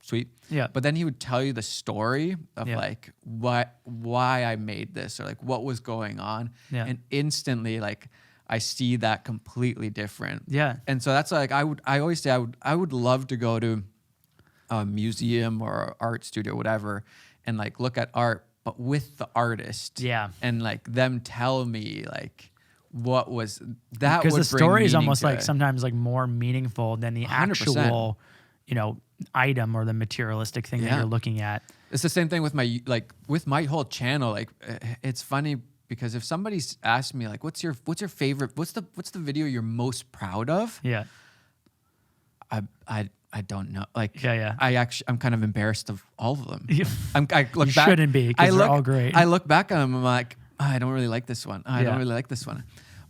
sweet. Yeah. But then he would tell you the story of like why I made this or like what was going on. Yeah. And instantly like I see that completely different. Yeah. And so that's like I always say I would love to go to a museum or art studio, whatever, and like look at art, but with the artist. Yeah. And like them tell me like what was that, because the story is almost like sometimes like more meaningful than the 100%. Actual, you know, item or the materialistic thing that you're looking at. It's the same thing with my whole channel. Like it's funny because if somebody's asked me like, what's your favorite, what's the video you're most proud of? Yeah. I don't know. Like, I'm kind of embarrassed of all of them. I look back. Shouldn't be, because they're all great. I look back on them, I'm like, I don't really like this one. I don't really like this one.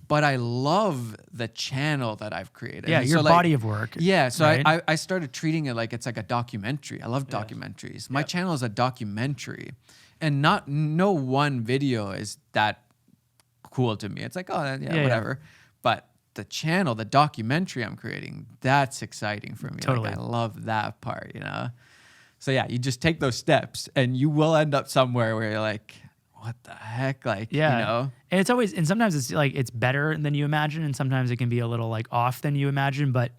But I love the channel that I've created. Yeah, your body of work. Yeah, so right? I started treating it like it's like a documentary. I love documentaries. My channel is a documentary. And no one video is that cool to me. It's like, whatever. But the channel, the documentary I'm creating, that's exciting for me. Totally. Like, I love that part, you know? So yeah, you just take those steps and you will end up somewhere where you're like, what the heck? Like, Yeah. you know? And it's always, and sometimes it's like, it's better than you imagine. And sometimes it can be a little like off than you imagine. But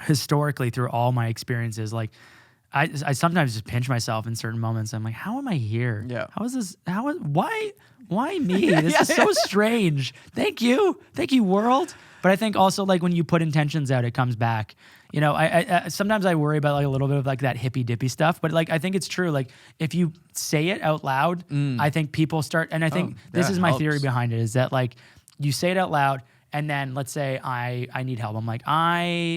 historically, through all my experiences, like I sometimes just pinch myself in certain moments. I'm like, how am I here? Yeah. How is this? Why me? This is so strange. Thank you, world. But I think also like when you put intentions out, it comes back. You know, I sometimes I worry about like a little bit of like that hippy dippy stuff, but like I think it's true. Like if you say it out loud, I think people start. And I think this is my theory behind it is that like you say it out loud. And then let's say I need help. I'm like,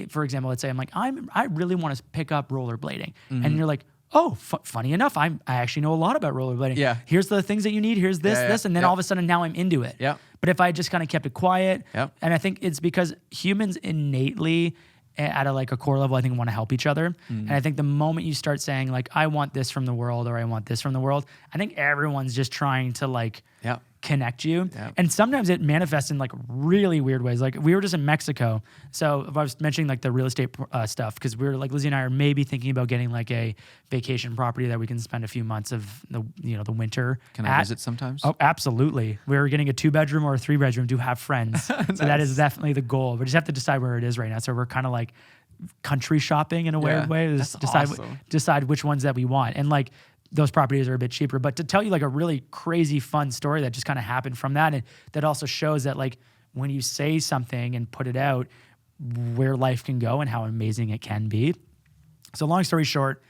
for example, let's say I'm like, I really want to pick up rollerblading. And you're like, oh, funny enough, I actually know a lot about rollerblading. Yeah. Here's the things that you need. Here's this. And then all of a sudden now I'm into it. Yeah. But if I just kind of kept it quiet, Yeah. and I think it's because humans innately at a core level, I think want to help each other. And I think the moment you start saying like, I want this from the world or I want this from the world, I think everyone's just trying to like, connect you. And sometimes it manifests in like really weird ways. Like we were just in Mexico. So I was mentioning like the real estate stuff because we were like, Lizzie and I are maybe thinking about getting like a vacation property that we can spend a few months of the winter. Can I visit sometimes? Oh, absolutely. We're getting a 2-bedroom or a 3-bedroom to have friends. Nice. So that is definitely the goal. We just have to decide where it is right now. So we're kind of like country shopping in a weird way. That's Decide which ones that we want. And like, those properties are a bit cheaper, but to tell you like a really crazy fun story that just kind of happened from that, and that also shows that like when you say something and put it out, where life can go and how amazing it can be. So long story short,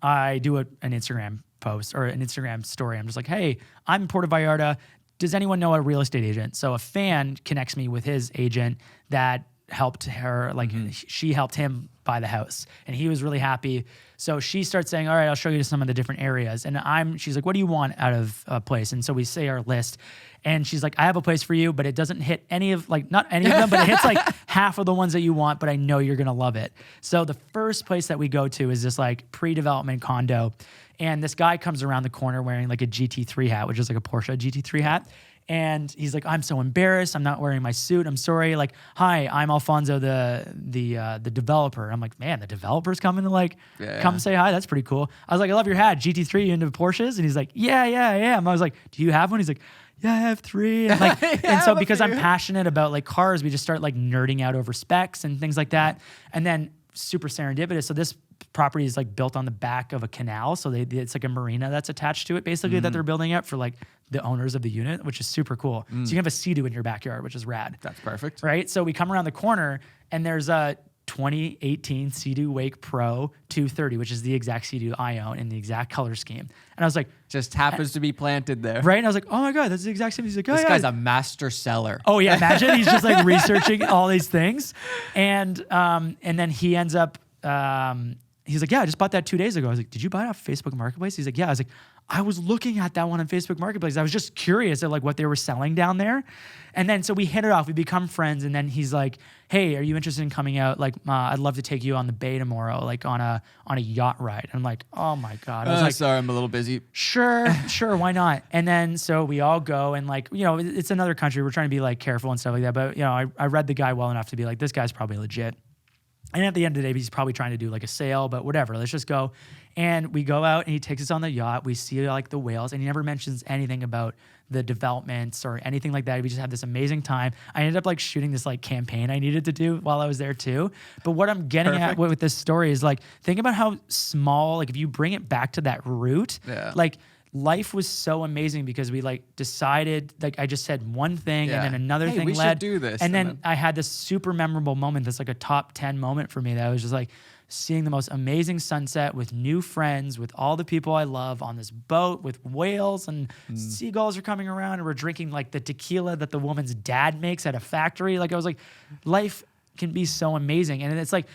I do an Instagram post or an Instagram story. I'm just like, hey, I'm in Puerto Vallarta. Does anyone know a real estate agent? So a fan connects me with his agent that helped her, like she helped him buy the house and he was really happy. So she starts saying, all right, I'll show you some of the different areas. And she's like, what do you want out of a place? And so we say our list and she's like, I have a place for you, but it doesn't hit any of like, not any of them, but it hits like half of the ones that you want, but I know you're going to love it. So the first place that we go to is this like pre-development condo. And this guy comes around the corner wearing like a GT3 hat, which is like a Porsche GT3 hat. And he's like, I'm so embarrassed. I'm not wearing my suit. I'm sorry. Like, hi, I'm Alfonso, the developer. I'm like, man, the developer's coming to like come say hi. That's pretty cool. I was like, I love your hat. GT3, you into Porsches? And he's like, yeah, I am. I was like, do you have one? He's like, yeah, I have 3. And like, and so because I'm passionate about like cars, we just start like nerding out over specs and things like that. And then super serendipitous. So this property is like built on the back of a canal. So it's like a marina that's attached to it basically that they're building up for like the owners of the unit, which is super cool. So you can have a Sea-Doo in your backyard, which is rad. That's perfect. Right? So we come around the corner and there's a 2018 Sea-Doo Wake Pro 230, which is the exact Sea-Doo I own in the exact color scheme. And I was like, just happens to be planted there. Right? And I was like, oh my God, that's the exact same. He's like, oh, this guy's a master seller. Oh yeah, imagine he's just like researching all these things. And then he ends up, he's like, yeah, I just bought that 2 days ago. I was like, did you buy it off Facebook Marketplace? He's like, yeah. I was like, I was looking at that one on Facebook Marketplace. I was just curious at like what they were selling down there. And then so we hit it off. We become friends. And then he's like, hey, are you interested in coming out? Like, I'd love to take you on the bay tomorrow, like on a yacht ride. And I'm like, oh my God. I was like, sorry, I'm a little busy. Sure, why not? And then so we all go and like, you know, it's another country. We're trying to be like careful and stuff like that. But you know, I read the guy well enough to be like, this guy's probably legit. And at the end of the day, he's probably trying to do like a sale, but whatever. Let's just go. And we go out and he takes us on the yacht. We see like the whales and he never mentions anything about the developments or anything like that. We just have this amazing time. I ended up like shooting this like campaign I needed to do while I was there too. But what I'm getting at with this story is like, think about how small, like if you bring it back to that root, like life was so amazing because we like decided, like I just said one thing and then another thing we led. should do this. And then I had this super memorable moment that's like a top 10 moment for me that was just like seeing the most amazing sunset with new friends, with all the people I love on this boat with whales and seagulls are coming around and we're drinking like the tequila that the woman's dad makes at a factory. Like I was like, life can be so amazing. And it's like,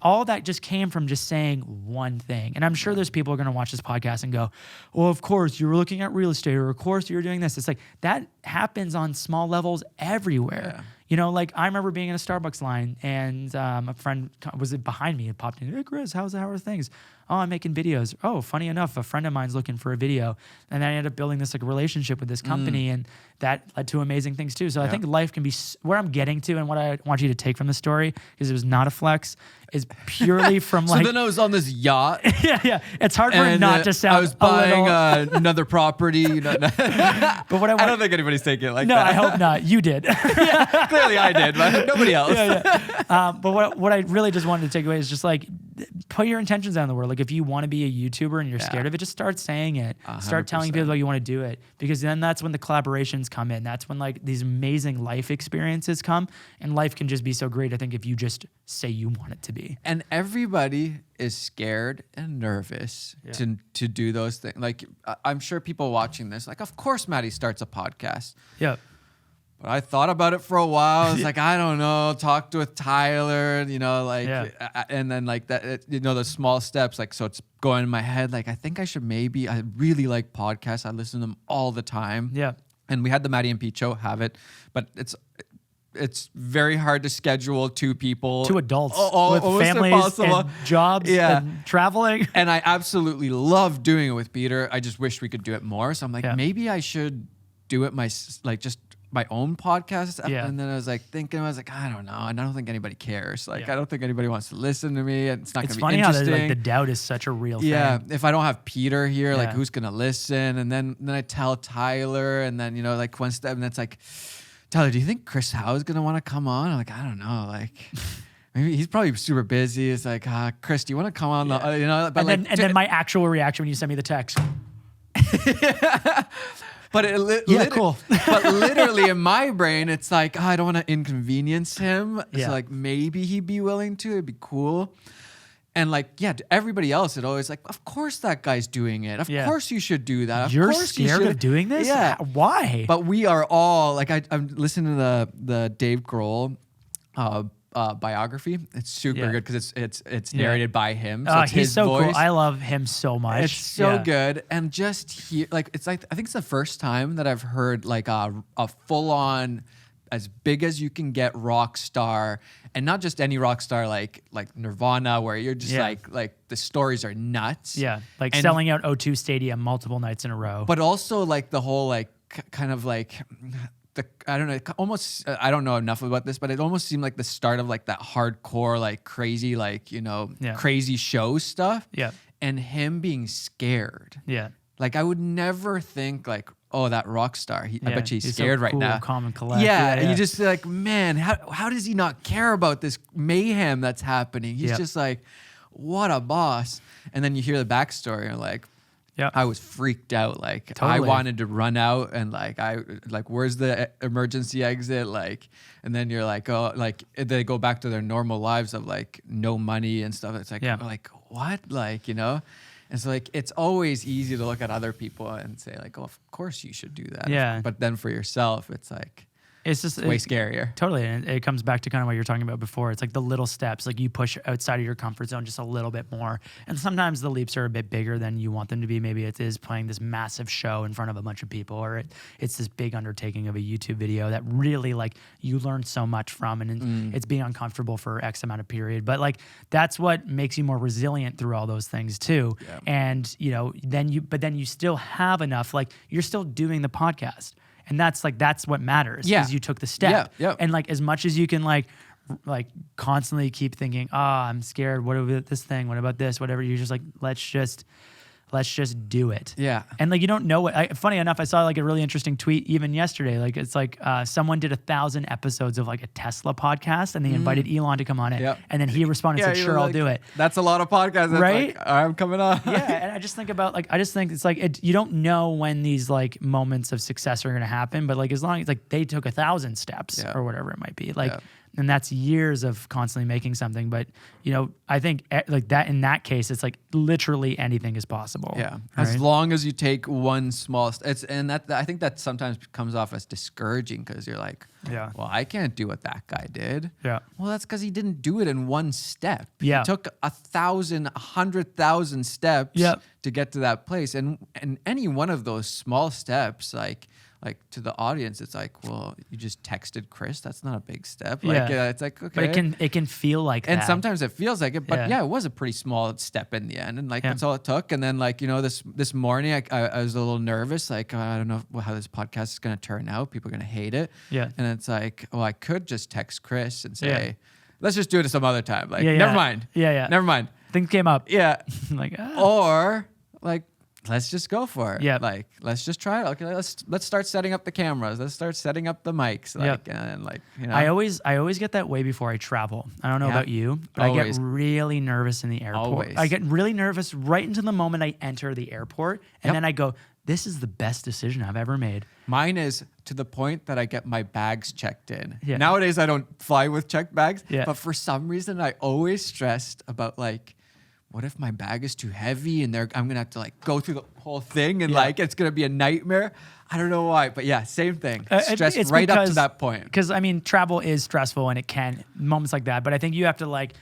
all that just came from just saying one thing. And I'm sure there's people who are going to watch this podcast and go, well, of course you were looking at real estate or of course you're doing this. It's like that happens on small levels everywhere. You know, like I remember being in a Starbucks line and a friend was behind me and popped in, hey, Chris, how are things? oh, I'm making videos. Oh, funny enough, a friend of mine's looking for a video. And then I ended up building this like relationship with this company, and that led to amazing things too. So I think life can be where I'm getting to, and what I want you to take from the story, because it was not a flex, is purely from like. So then I was on this yacht. yeah. It's hard for it not to sound. I was buying another property. But what I don't think anybody's taking it like no, that. I hope not. You did. Yeah, clearly I did, but nobody else. But what I really just wanted to take away is just like put your intentions out in the world. Like if you want to be a YouTuber and you're scared of it, just start saying it. 100%. Start telling people that you want to do it, because then that's when the collaborations come in. That's when like these amazing life experiences come, and life can just be so great, I think, if you just say you want it to be. And everybody is scared and nervous to do those things. Like I'm sure people watching this, like, of course Matti starts a podcast. Yeah. But I thought about it for a while. I was like, I don't know, talked with Tyler, and then like that, the small steps. Like, so it's going in my head. Like, I think I should I really like podcasts. I listen to them all the time. Yeah. And we had the Matti and Pete show, have it, but it's very hard to schedule two people. Two adults with families and jobs and traveling. And I absolutely love doing it with Peter. I just wish we could do it more. So I'm like, maybe I should do it just my own podcast. Yeah. And then I was like thinking, I was like, I don't know. And I don't think anybody cares. Like, I don't think anybody wants to listen to me. And it's not going to be interesting. It's funny how the doubt is such a real thing. Yeah. If I don't have Peter here, like who's going to listen? And then I tell Tyler, and then, like one step, and it's like, Tyler, do you think Chris Hau is going to want to come on? I'm like, I don't know. Like, maybe he's probably super busy. It's like, Chris, do you want to come on? But and then my actual reaction when you sent me the text. But cool. But literally in my brain, it's like, I don't want to inconvenience him. So like maybe he'd be willing to. It'd be cool. And like, to everybody else, it always like, of course that guy's doing it. Of course you should do that. You're scared of doing this? Yeah. Why? But we are all like, I'm listening to the Dave Grohl biography. It's super good because it's narrated by him. So it's he's his so voice. Cool. I love him so much. It's so good. And just here, like, it's like, I think it's the first time that I've heard like a full on, as big as you can get rock star, and not just any rock star like Nirvana, where you're just like the stories are nuts. Yeah, like selling out O2 Stadium multiple nights in a row. But also like the whole like kind of like I don't know, almost I don't know enough about this, but it almost seemed like the start of like that hardcore like crazy like crazy show stuff. Yeah, and him being scared. Yeah, like I would never think like, oh, that rock star. I bet you he's scared so cool, right now. Calm and collect. Yeah, and you just like, man, how does he not care about this mayhem that's happening? He's just like, what a boss. And then you hear the backstory and like, I was freaked out. Like I wanted to run out and like where's the emergency exit? Like, and then you're like, oh, like they go back to their normal lives of like no money and stuff. It's like, like what? Like, And so like it's always easy to look at other people and say like, oh, of course you should do that. Yeah. But then for yourself, it's like it's just way scarier. Totally. And it comes back to kind of what you were talking about before. It's like the little steps, like you push outside of your comfort zone just a little bit more. And sometimes the leaps are a bit bigger than you want them to be. Maybe it is playing this massive show in front of a bunch of people, or it's this big undertaking of a YouTube video that really like you learn so much from, and it's being uncomfortable for X amount of period. But like that's what makes you more resilient through all those things too. Yeah. And then you still have enough, like you're still doing the podcast. And that's what matters is you took the step. Yeah. And like as much as you can like constantly keep thinking, I'm scared. What about this thing? What about this? Whatever. You're just like, let's just do it. Yeah. And like, you don't know what, funny enough, I saw like a really interesting tweet even yesterday. Like it's like someone did 1,000 episodes of like a Tesla podcast and they invited Elon to come on it. Yep. And then he responded and said, sure, I'll do it. That's a lot of podcasts. That's right? Like, I'm coming on. Yeah. And I just think about like, it's like, you don't know when these like moments of success are going to happen, but like, as long as like they took 1,000 steps or whatever it might be, like, and that's years of constantly making something. But, I think like that in that case, it's like literally anything is possible. Yeah. Right? As long as you take one small step. I think that sometimes comes off as discouraging because you're like, well, I can't do what that guy did. Yeah. Well, that's because he didn't do it in one step. Yeah. He took 100,000 steps to get to that place. And any one of those small steps, like like to the audience, it's like, well, you just texted Chris. That's not a big step. Yeah. Like it's like, okay. But it can feel like and that. sometimes it feels like it, but Yeah. yeah, it was a pretty small step in the end, and like that's all it took. And then like this morning, I was a little nervous, like I don't know how this podcast is gonna turn out. People are gonna hate it. Yeah. And it's like, well, I could just text Chris and say, let's just do it some other time. Like never mind. Yeah. Never mind. Things came up. Yeah. Like Or like, let's just go for it. Yeah. Like, let's just try it. Okay, let's start setting up the cameras. Let's start setting up the mics. Like, and like, I always get that way before I travel. I don't know about you, but I get really nervous in the airport. Always. I get really nervous right into the moment I enter the airport, and then I go, "This is the best decision I've ever made." Mine is to the point that I get my bags checked in. Yeah. Nowadays, I don't fly with checked bags, Yeah. but for some reason, I always stressed about like, what if my bag is too heavy and I'm gonna have to like go through the whole thing and like it's gonna be a nightmare. I don't know why, but yeah, same thing. Stress It's right up to because- that point. Because I mean, travel is stressful, and it can moments like that. But I think you have to like,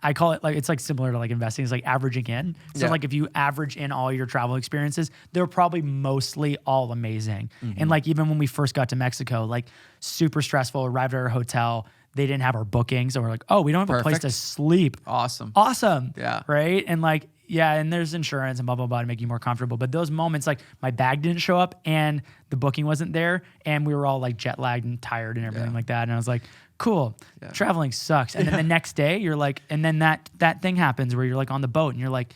I call it like, it's like similar to like investing. It's like averaging in. So Yeah. like if you average in all your travel experiences, they're probably mostly all amazing. And like even when we first got to Mexico, like super stressful. Arrived at our hotel, they didn't have our bookings, so we're like, oh, we don't have a place to Perfect. sleep. Awesome. Yeah. Right. And like, yeah, and there's insurance and blah, blah, blah to make you more comfortable. But those moments, like my bag didn't show up and the booking wasn't there, and we were all like jet lagged and tired and everything like that. And I was like, cool, traveling sucks. And then the next day you're like, and then that thing happens where you're like on the boat and you're like,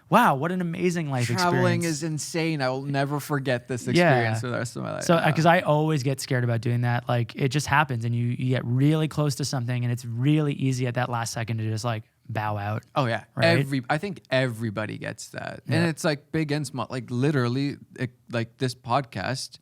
wow, what an amazing life Traveling experience. is insane. I will never forget this experience for the rest of my life. So, because I always get scared about doing that. Like, it just happens, and you get really close to something, and it's really easy at that last second to just like bow out. Oh yeah, Right? I think everybody gets that, and it's like big and small. Like literally, like this podcast,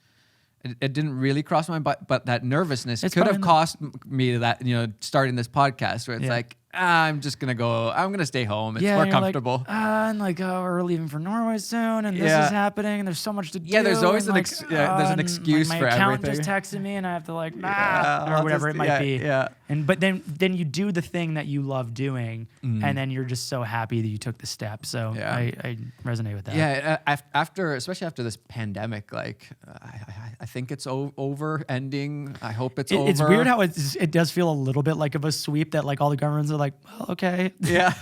it didn't really cross my mind, but that nervousness could have cost me that starting this podcast where it's like, I'm just gonna go. I'm gonna stay home. It's more comfortable. Like, and like, oh, we're leaving for Norway soon, and this is happening, and there's so much to do. Yeah, there's always there's an excuse my for accountant everything. just texted me, and I have to like, or whatever it might be. Yeah. But then you do the thing that you love doing, and then you're just so happy that you took the step. So I resonate with that. Yeah, especially after this pandemic, like I think it's over, ending. I hope it's over. It's weird how it does feel a little bit like of a sweep that like all the governments are like, well, okay. Yeah.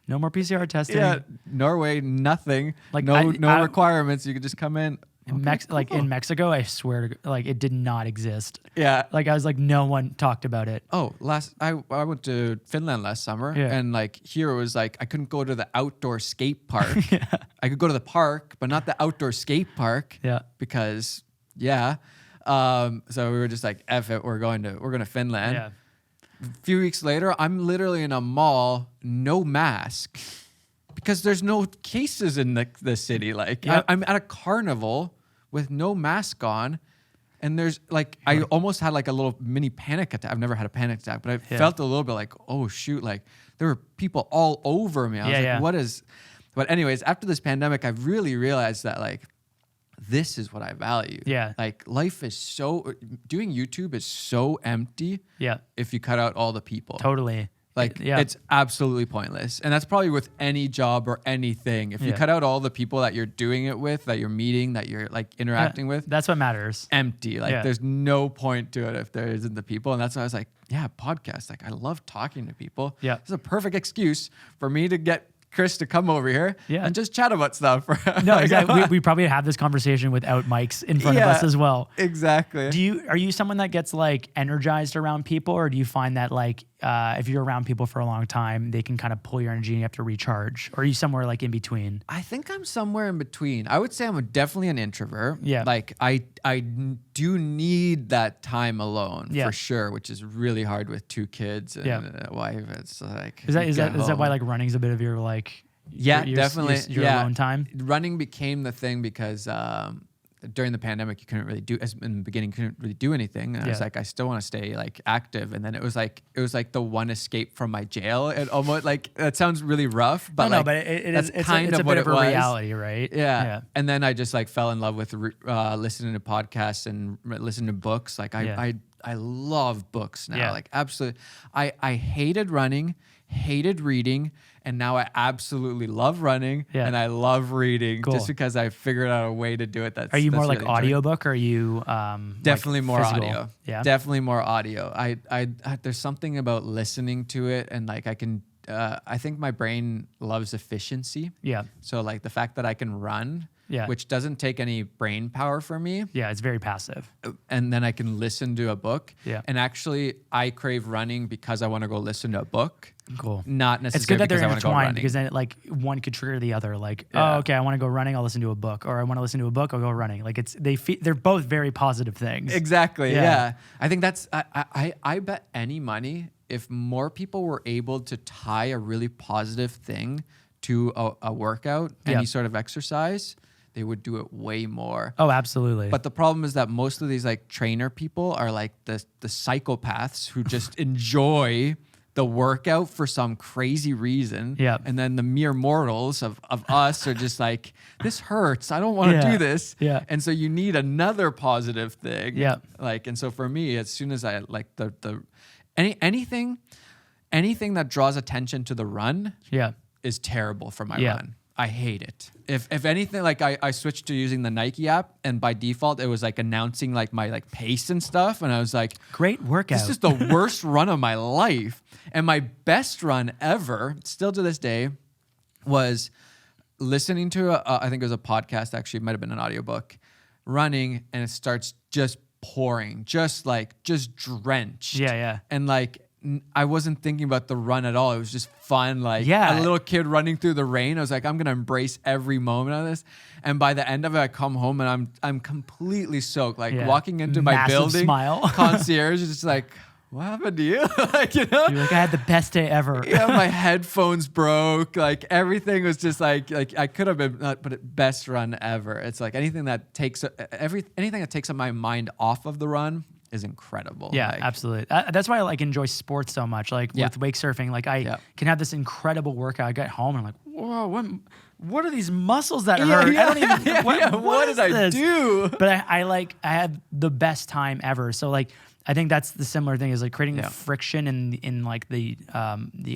No more PCR testing. Yeah. Norway, nothing. Like, no requirements. You could just come in. Like in Mexico, I swear to like it did not exist. Yeah. Like I was like, no one talked about it. Oh, I went to Finland last summer, and like here it was like I couldn't go to the outdoor skate park. I could go to the park, but not the outdoor skate park. Yeah. Because so we were just like, F it, we're going to Finland. Yeah. A few weeks later, I'm literally in a mall, no mask, because there's no cases in the city. Like I'm at a carnival with no mask on, and there's like I almost had like a little mini panic attack. I've never had a panic attack, but I felt a little bit like, oh shoot, like there were people all over me. I was like, what is? But anyways, after this pandemic, I've really realized that like, this is what I value. Yeah. Like life is doing YouTube is so empty. Yeah. If you cut out all the people. Totally. Like it's absolutely pointless. And that's probably with any job or anything. If you cut out all the people that you're doing it with, that you're meeting, that you're like interacting with. That's what matters. Empty. Like there's no point to it if there isn't the people. And that's why I was like, podcast. Like I love talking to people. Yeah. It's a perfect excuse for me to get Chris to come over here and just chat about stuff. No, exactly. We probably have this conversation without mics in front of us as well. Exactly. Are you someone that gets like energized around people, or do you find that like if you're around people for a long time, they can kind of pull your energy and you have to recharge? Or are you somewhere like in between? I think I'm somewhere in between. I would say I'm definitely an introvert. Yeah. Like I do need that time alone for sure, which is really hard with 2 kids and a wife. It's like is that why like running's a bit of your like definitely your alone time? Running became the thing because during the pandemic you couldn't really do in the beginning couldn't really do anything, and I was like, I still want to stay like active, and then it was like the one escape from my jail. It almost like that sounds really rough, but but it's a bit of a reality, right? Yeah. And then I just like fell in love with listening to podcasts and listening to books. Like I love books now. Like absolutely. I hated running, hated reading, and now I absolutely love running and I love reading just because I figured out a way to do it. Are you more really like audiobook, or are you definitely like more physical? audio? Yeah, definitely more audio. I there's something about listening to it, and like I can. I think my brain loves efficiency. Yeah. So like the fact that I can run, which doesn't take any brain power for me. Yeah, it's very passive. And then I can listen to a book. Yeah. And actually, I crave running because I want to go listen to a book. Cool. Not necessarily it's good that they're because I want to go intertwined, running. because then it, like one could trigger the other. Like, oh, okay, I want to go running, I'll listen to a book, or I want to listen to a book, I'll go running. Like they're both very positive things. Exactly. Yeah. I think that's I bet any money if more people were able to tie a really positive thing to a workout, any sort of exercise, they would do it way more. Oh, absolutely. But the problem is that most of these like trainer people are like the psychopaths who just enjoy the workout for some crazy reason. Yeah. And then the mere mortals of us are just like, this hurts. I don't want to do this. Yeah. And so you need another positive thing. Yeah. Like, and so for me, as soon as I like anything that draws attention to the run is terrible for my run. I hate it. If anything, like I switched to using the Nike app, and by default it was like announcing like my like pace and stuff, and I was like, great workout. This is the worst run of my life. And my best run ever, still to this day, was listening to I think it was a podcast, actually, it might have been an audiobook, running, and it starts just pouring, just drenched. Yeah. And like I wasn't thinking about the run at all. It was just fun. Like Yeah. a little kid running through the rain. I was like, I'm gonna embrace every moment of this. And by the end of it, I come home and I'm completely soaked. Like walking into my Massive building, smile. concierge is just like, what happened to you? Like, you know? You're like, I had the best day ever. Yeah, my headphones broke. Like everything was just like I could have been, but best run ever. It's like anything that takes up my mind off of the run is incredible. Yeah, like, absolutely. That's why I like enjoy sports so much. Like with wake surfing, like I can have this incredible workout. I get home and I'm like, whoa, what are these muscles that hurt? I don't even. What did I do? But I had the best time ever. So like, I think that's the similar thing, is like creating friction in like the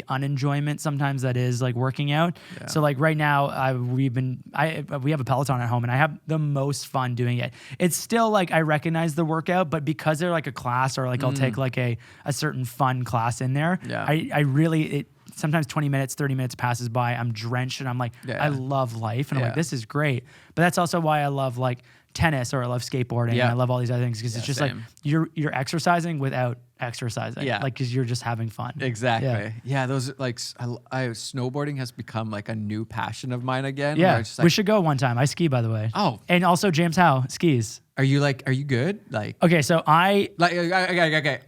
unenjoyment sometimes that is like working out. Yeah. So like right now we have a Peloton at home and I have the most fun doing it. It's still like I recognize the workout, but because they're like a class, or like I'll take like a certain fun class in there, I really sometimes 20 minutes, 30 minutes passes by, I'm drenched and I'm like, I love life. And I'm like, this is great. But that's also why I love like tennis, or I love skateboarding, and I love all these other things, because it's just like you're exercising without exercising, like because you're just having fun. Exactly. Yeah, those like snowboarding has become like a new passion of mine again. Yeah, it's just like, we should go one time. I ski, by the way. Oh, and also James Hau skis. Are you good? Like, okay, so okay.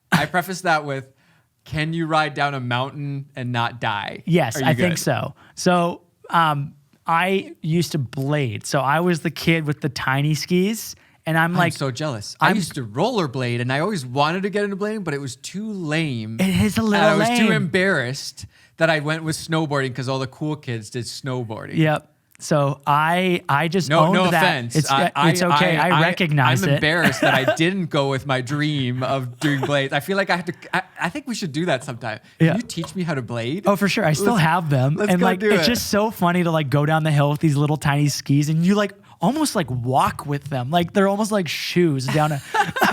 I preface that with, can you ride down a mountain and not die? Yes, I think so. So, I used to blade. So I was the kid with the tiny skis, and I'm so jealous. I used to rollerblade, and I always wanted to get into blading, but it was too lame. It is a little lame. I was too embarrassed that I went with snowboarding because all the cool kids did snowboarding. Yep. So I just owned no that. offense. It's okay. I recognize it. I'm embarrassed that I didn't go with my dream of doing blades. I feel like I have to. I think we should do that sometime. Can you teach me how to blade? Oh, for sure. I still have them. Let's and go like do it's it. just so funny to like go down the hill with these little tiny skis, and you like almost like walk with them. Like they're almost like shoes down a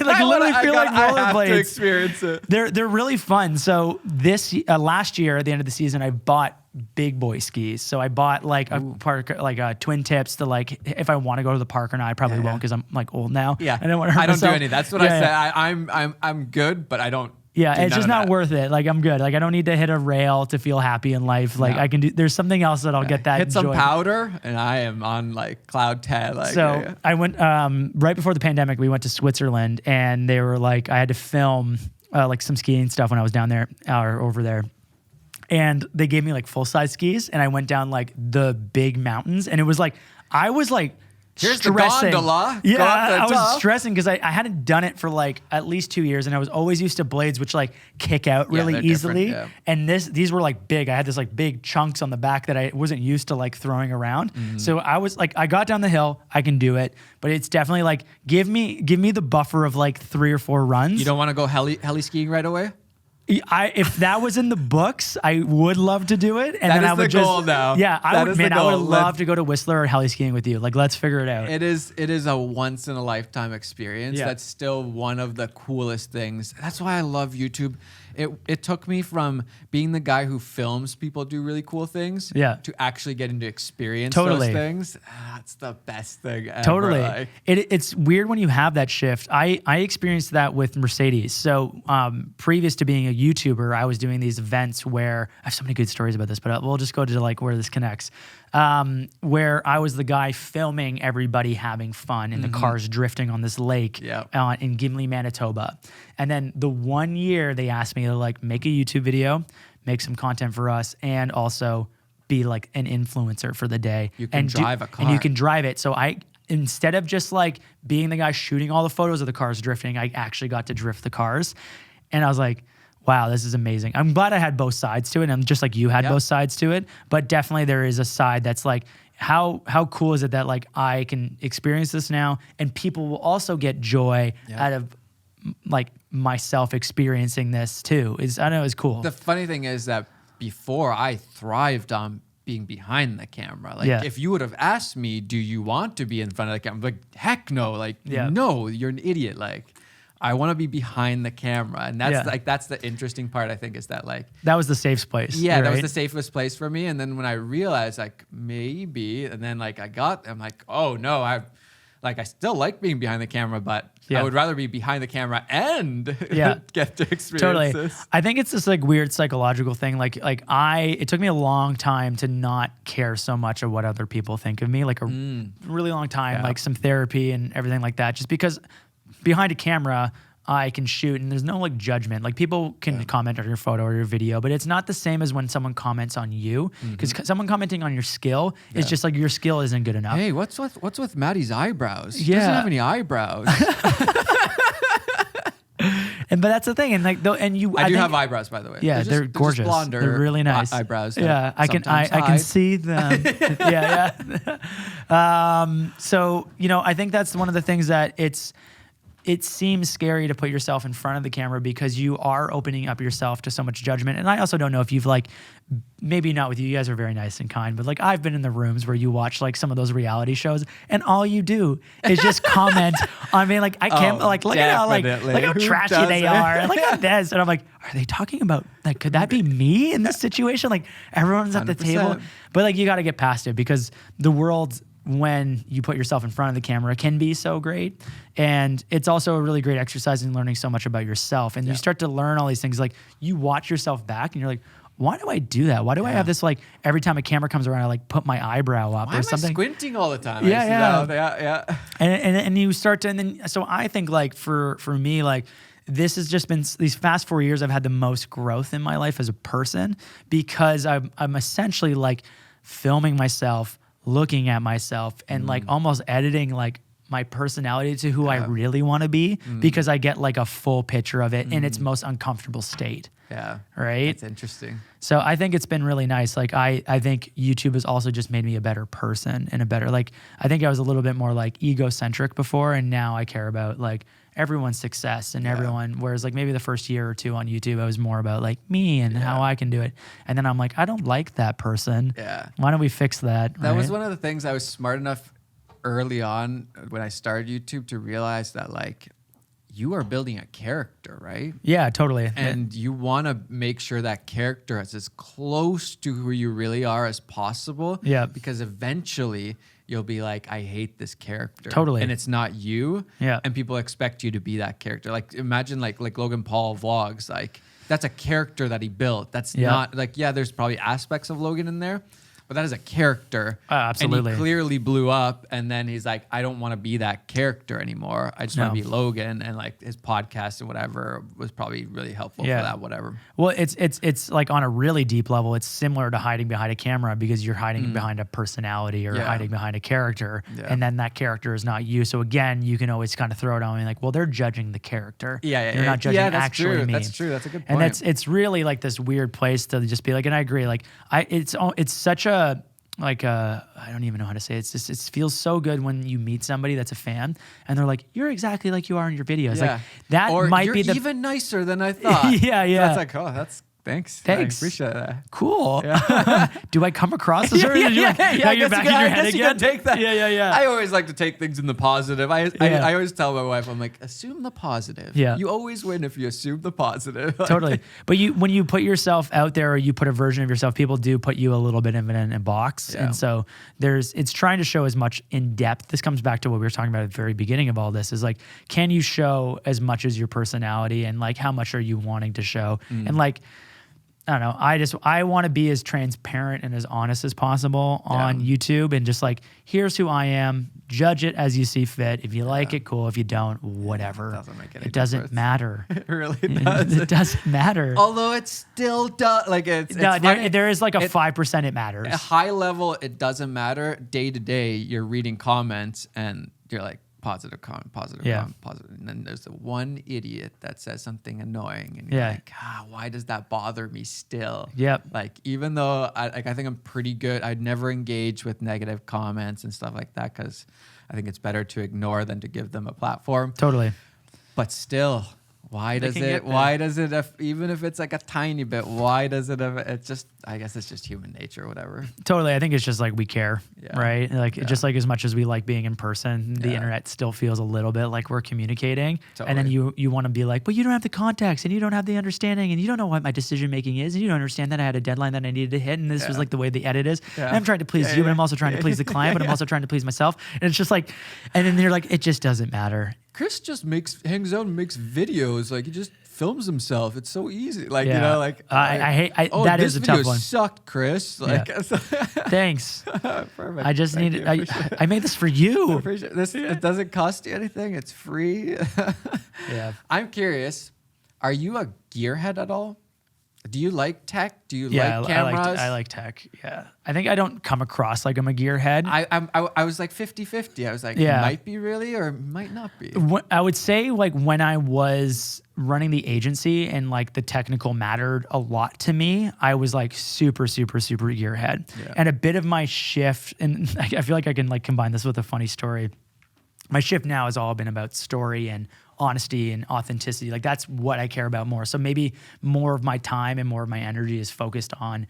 like literally feel like rollerblades. I have to experience it. They're really fun. So this last year at the end of the season, I bought big boy skis. So I bought like a park, like twin tips to like, if I want to go to the park or not, I probably won't, because I'm like old now. Yeah. I don't want to hurt myself. Do any. That's what I said. I'm good, but I don't. Yeah, it's just not worth it. Like I'm good. Like I don't need to hit a rail to feel happy in life. Like I can do. There's something else that I'll get that. Hit some powder, and I am on like cloud 10. Like, so I went right before the pandemic. We went to Switzerland, and they were like, I had to film like some skiing stuff when I was down there or over there. And they gave me like full size skis, and I went down like the big mountains, and it was like I was like. Here's stressing. the gondola. Yeah, I was stressing because I hadn't done it for like at least 2 years, and I was always used to blades which like kick out really easily. And these were like big. I had this like big chunks on the back that I wasn't used to like throwing around. So I was like, I got down the hill, I can do it, but it's definitely like give me the buffer of like 3 or 4 runs. You don't want to go heli skiing right away? If that was in the books, I would love to do it. And That then is I would the goal now. Yeah, I That would. is the Man, I would goal. love to go to Whistler or heli skiing with you. Like, let's figure it out. It is a once in a lifetime experience. Yeah. That's still one of the coolest things. That's why I love YouTube. It took me from being the guy who films people do really cool things to actually getting to experience those things. That's the best thing ever. Totally. Like, It's weird when you have that shift. I experienced that with Mercedes. So previous to being a YouTuber, I was doing these events where I have so many good stories about this, but we'll just go to like where this connects. Where I was the guy filming everybody having fun in the cars drifting on this lake in Gimli, Manitoba. And then the 1 year they asked me to like make a YouTube video, make some content for us, and also be like an influencer for the day. You can drive a car. And you can drive it. So instead of just like being the guy shooting all the photos of the cars drifting, I actually got to drift the cars. And I was like, wow, this is amazing. I'm glad I had both sides to it. And just like you had both sides to it. But definitely there is a side that's like, how cool is it that like I can experience this now, and people will also get joy out of like myself experiencing this too. I know it's cool. the funny thing is that before I thrived on being behind the camera. Like if you would have asked me, do you want to be in front of the camera? I'm like, heck no. Like, no, you're an idiot. Like, I want to be behind the camera. And that's like, that's the interesting part, I think, is that like, that was the safest place. Yeah, that was the safest place for me. And then when I realized like maybe, and then like I'm like, oh no, I still like being behind the camera, but I would rather be behind the camera and get to experience this. I think it's this like weird psychological thing. It took me a long time to not care so much of what other people think of me, like a really long time, like some therapy and everything like that, just because behind a camera, I can shoot and there's no like judgment. Like people can comment on your photo or your video, but it's not the same as when someone comments on you, because someone commenting on your skill is just like your skill isn't good enough. Hey, what's with Matti's eyebrows? He doesn't have any eyebrows. But that's the thing, and like I do have eyebrows, by the way. Yeah, they're gorgeous. They're blonder. They're really nice Eyebrows. Yeah, I can see them. So I think that's one of the things that it seems scary to put yourself in front of the camera because you are opening up yourself to so much judgment. And I also don't know if you've like, maybe not with you guys are very nice and kind, but like I've been in the rooms where you watch like some of those reality shows and all you do is just comment on me. Like I can't look at how trashy they are. And look at this. And I'm like, are they talking about like, could that be me in this situation? Like everyone's at the 100%. table, but like you got to get past it because the world, when you put yourself in front of the camera, can be so great. And it's also a really great exercise in learning so much about yourself. And you start to learn all these things. Like you watch yourself back and you're like, why do I do that? Why do I have this, like every time a camera comes around, I like put my eyebrow up or something. Why am I squinting all the time? Yeah. And you start to, and then, so I think like for me, like this has just been these past 4 years, I've had the most growth in my life as a person because I'm essentially like filming myself, looking at myself and like almost editing like my personality to who I really want to be because I get like a full picture of it in its most uncomfortable state. Yeah. Right? That's interesting. So I think it's been really nice. Like I think YouTube has also just made me a better person and a better, like, I think I was a little bit more like egocentric before, and now I care about like everyone's success and everyone, whereas like maybe the first year or two on YouTube, I was more about like me and how I can do it. And then I'm like, I don't like that person. Yeah. Why don't we fix that? That was one of the things I was smart enough early on when I started YouTube to realize that like you are building a character, right? Yeah, totally. And you want to make sure that character is as close to who you really are as possible. Yeah. Because eventually you'll be like, I hate this character. Totally. And it's not you. Yeah. And people expect you to be that character. Like imagine like Logan Paul vlogs, like that's a character that he built. That's not like, there's probably aspects of Logan in there, but that is a character. Absolutely. And he clearly blew up, and then he's like, I don't want to be that character anymore. I just want to be Logan. And like his podcast and whatever was probably really helpful for that, whatever. Well, it's like on a really deep level, it's similar to hiding behind a camera because you're hiding behind a personality or hiding behind a character. Yeah. And then that character is not you. So again, you can always kind of throw it on me like, well, they're judging the character. You're not judging actually me. That's true. That's a good point. And it's really like this weird place to just be like, and I agree, like it's such a like I don't even know how to say it. It's just, it feels so good when you meet somebody that's a fan and they're like, you're exactly like you are in your videos. Yeah. Like that or might you're be the even nicer than I thought. Yeah. That's like, oh, that's thanks. I Thanks. appreciate that. Cool. Do I come across as Yeah, now you're back in your head you again. can take that. Yeah. I always like to take things in the positive. I always tell my wife, I'm like, assume the positive. Yeah. You always win if you assume the positive. Totally. But when you put yourself out there or you put a version of yourself, people do put you a little bit in a box. Yeah. And so it's trying to show as much in depth. This comes back to what we were talking about at the very beginning of all this is like, can you show as much as your personality and like how much are you wanting to show? And like, I don't know. I want to be as transparent and as honest as possible on YouTube and just like, here's who I am. Judge it as you see fit. If you like it, cool. If you don't, whatever. It doesn't make any It doesn't difference. matter. It really does. It doesn't matter. Although it still does. Like it's No, there is like a 5% it matters. At high level, it doesn't matter. Day to day, you're reading comments and you're like, positive comment, positive comment, positive. And then there's the one idiot that says something annoying. And you're like, why does that bother me still? Yep. Like, even though I think I'm pretty good, I'd never engage with negative comments and stuff like that because I think it's better to ignore than to give them a platform. Totally. But still, why does it, even if it's like a tiny bit, why does it, it's just, I guess it's just human nature or whatever. Totally. I think it's just like we care, right? Like just like as much as we like being in person, the internet still feels a little bit like we're communicating. Totally. And then you want to be like, but you don't have the context and you don't have the understanding and you don't know what my decision making is and you don't understand that I had a deadline that I needed to hit and this was like the way the edit is. Yeah. And I'm trying to please you, but I'm also trying to please the client, but I'm also trying to please myself. And it's just like, and then you're like, it just doesn't matter. Chris just hangs out and makes videos. Like he just films himself. It's so easy. Like, you know, like I hate that is a tough one. This video sucked, Chris. Like, thanks. Perfect. I just Thank need you. I made this for you. I appreciate this. It doesn't cost you anything. It's free. Yeah. I'm curious. Are you a gearhead at all? Do you like tech? Do you like cameras? I like tech. Yeah. I think I don't come across like I'm a gearhead. I was like 50-50. I was like, might be really or might not be. I would say like when I was running the agency and like the technical mattered a lot to me, I was like super gearhead. Yeah. And a bit of my shift, and I feel like I can like combine this with a funny story. My shift now has all been about story and honesty and authenticity. Like that's what I care about more. So maybe more of my time and more of my energy is focused on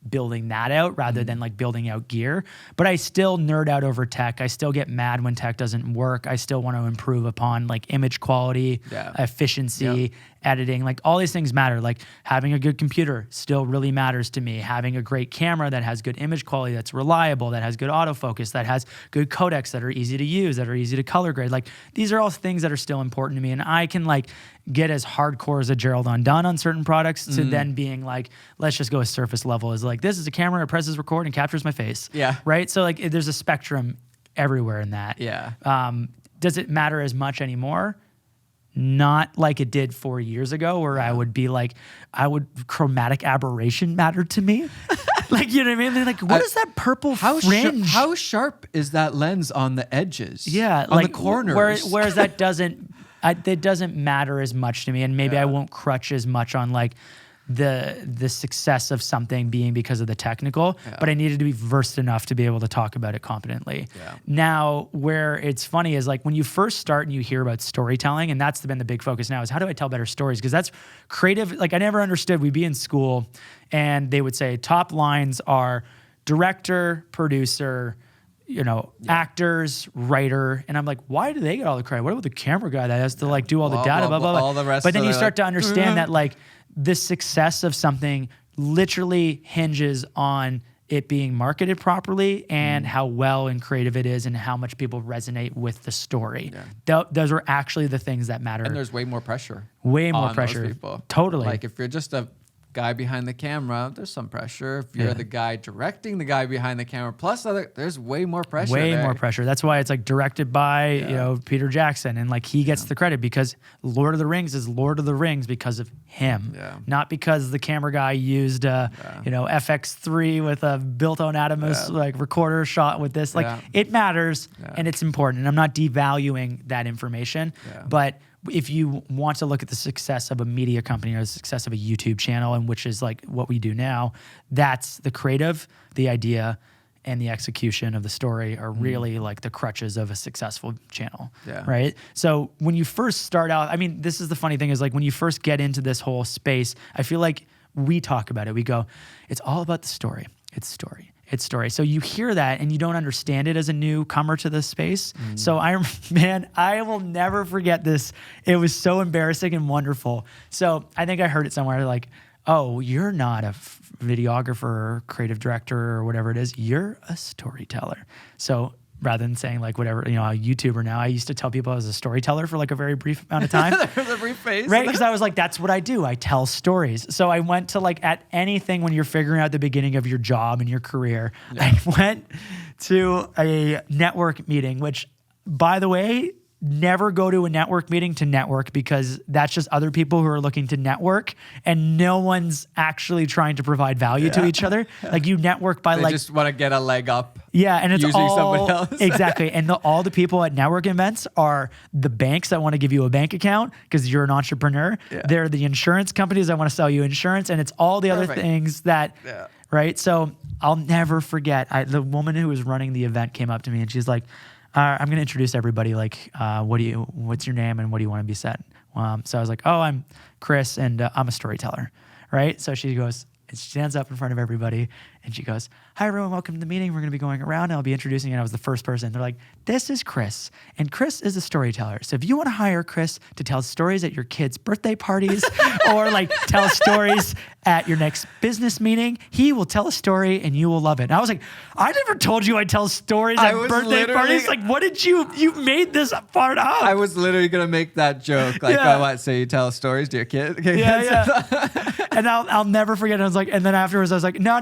building that out rather than like building out gear. But I still nerd out over tech. I still get mad when tech doesn't work. I still want to improve upon like image quality, efficiency, editing. Like all these things matter. Like having a good computer still really matters to me. Having a great camera that has good image quality, that's reliable, that has good autofocus, that has good codecs that are easy to use, that are easy to color grade. Like these are all things that are still important to me. And I can like get as hardcore as a Gerald Undone on certain products to then being like, let's just go as surface level as like, this is a camera, it presses record and captures my face. Yeah. Right? So like there's a spectrum everywhere in that. Yeah. Does it matter as much anymore? Not like it did 4 years ago where I would be like, chromatic aberration mattered to me. Like, you know what I mean? They're like, what is that purple fringe? How sharp is that lens on the edges? Yeah. On like the corners. Whereas that doesn't matter as much to me. And maybe I won't crutch as much on like the success of something being because of the technical, but I needed to be versed enough to be able to talk about it competently. Yeah. Now, where it's funny is like when you first start and you hear about storytelling, and that's been the big focus now is how do I tell better stories? Because that's creative. Like I never understood, we'd be in school and they would say top lines are director, producer, actors, writer. And I'm like, why do they get all the credit? What about the camera guy that has to like do all the data, blah, blah, blah. All the rest but then you start to understand that like the success of something literally hinges on it being marketed properly and how well and creative it is and how much people resonate with the story. Yeah. Those are actually the things that matter. And there's way more pressure. Way more pressure. Those people. Totally. Like if you're just a guy behind the camera, there's some pressure. If you're the guy directing the guy behind the camera, plus there's way more pressure. Way more pressure. That's why it's like directed by Peter Jackson, and like he gets the credit because Lord of the Rings is Lord of the Rings because of him, not because the camera guy used FX3 with a built-on Atomos like recorder shot with this. Like it matters and it's important, and I'm not devaluing that information, but if you want to look at the success of a media company or the success of a YouTube channel, and which is like what we do now, that's the creative, the idea, and the execution of the story are really like the crutches of a successful channel. Yeah. Right. So when you first start out, I mean, this is the funny thing is like when you first get into this whole space, I feel like we talk about it. We go, it's all about the story. It's story. It's story. So you hear that and you don't understand it as a newcomer to this space. So I will never forget this. It was so embarrassing and wonderful. So I think I heard it somewhere like, oh, you're not a videographer or creative director or whatever it is. You're a storyteller. So rather than saying like whatever, you know, a YouTuber now, I used to tell people I was a storyteller for like a very brief amount of time. There's a brief phase. Right? Because I was like, that's what I do. I tell stories. So I went to like at anything when you're figuring out the beginning of your job and your career, I went to a network meeting, which by the way, never go to a network meeting to network because that's just other people who are looking to network and no one's actually trying to provide value to each other. Like you network by They like just want to get a leg up. yeah, and it's using all someone else. exactly. And all the people at network events are the banks that want to give you a bank account because you're an entrepreneur. Yeah. They're the insurance companies that want to sell you insurance, and it's all the other Perfect. things that. Yeah. Right. So I'll never forget. The woman who was running the event came up to me and she's like, "I'm going to introduce everybody. Like, what's your name and what do you want to be said?" So I was like, "Oh, I'm Chris, and I'm a storyteller." Right. So she goes. And she stands up in front of everybody and she goes, "Hi, everyone. Welcome to the meeting. We're going to be going around and I'll be introducing you." And I was the first person. They're like, "This is Chris. And Chris is a storyteller. So if you want to hire Chris to tell stories at your kids' birthday parties or like tell stories at your next business meeting, he will tell a story and you will love it." And I was like, "I never told you I tell stories at birthday parties. Like, what did you made this part up?" I was literally going to make that joke. Like, Yeah. I want to say you tell stories to your kid. Yeah. And I'll never forget. I was like, and then afterwards I was like, no.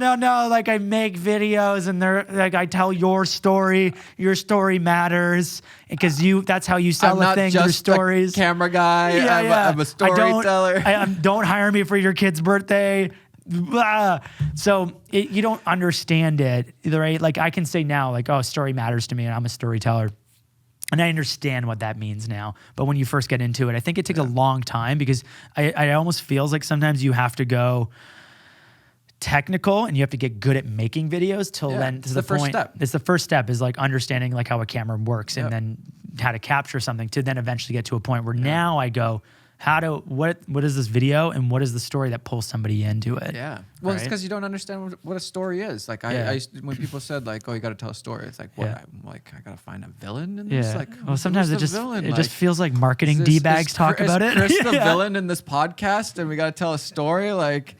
Like I make videos and they're like, I tell your story. Your story matters because that's how you sell I'm a not thing. just Your stories. a camera guy. Yeah, I'm a storyteller. Don't hire me for your kid's birthday. Blah. So you don't understand it, right? Like I can say now, like, oh, story matters to me and I'm a storyteller. And I understand what that means now. But when you first get into it, I think it takes a long time because I almost feels like sometimes you have to go technical and you have to get good at making videos till then to the first point. step. It's the first step is like understanding like how a camera works and then how to capture something to then eventually get to a point where now I go, what is this video and what is the story that pulls somebody into it? Yeah. Well, it's Right? because you don't understand what a story is. Like I used to, when people said like, "Oh, you got to tell a story," it's like, what? Yeah. I'm like, I got to find a villain in this. Yeah. Like, Well, sometimes who's it the villain? just feels like marketing Is D-bags talk about it. Is Chris the Yeah. villain in this podcast, and we got to tell a story? Like,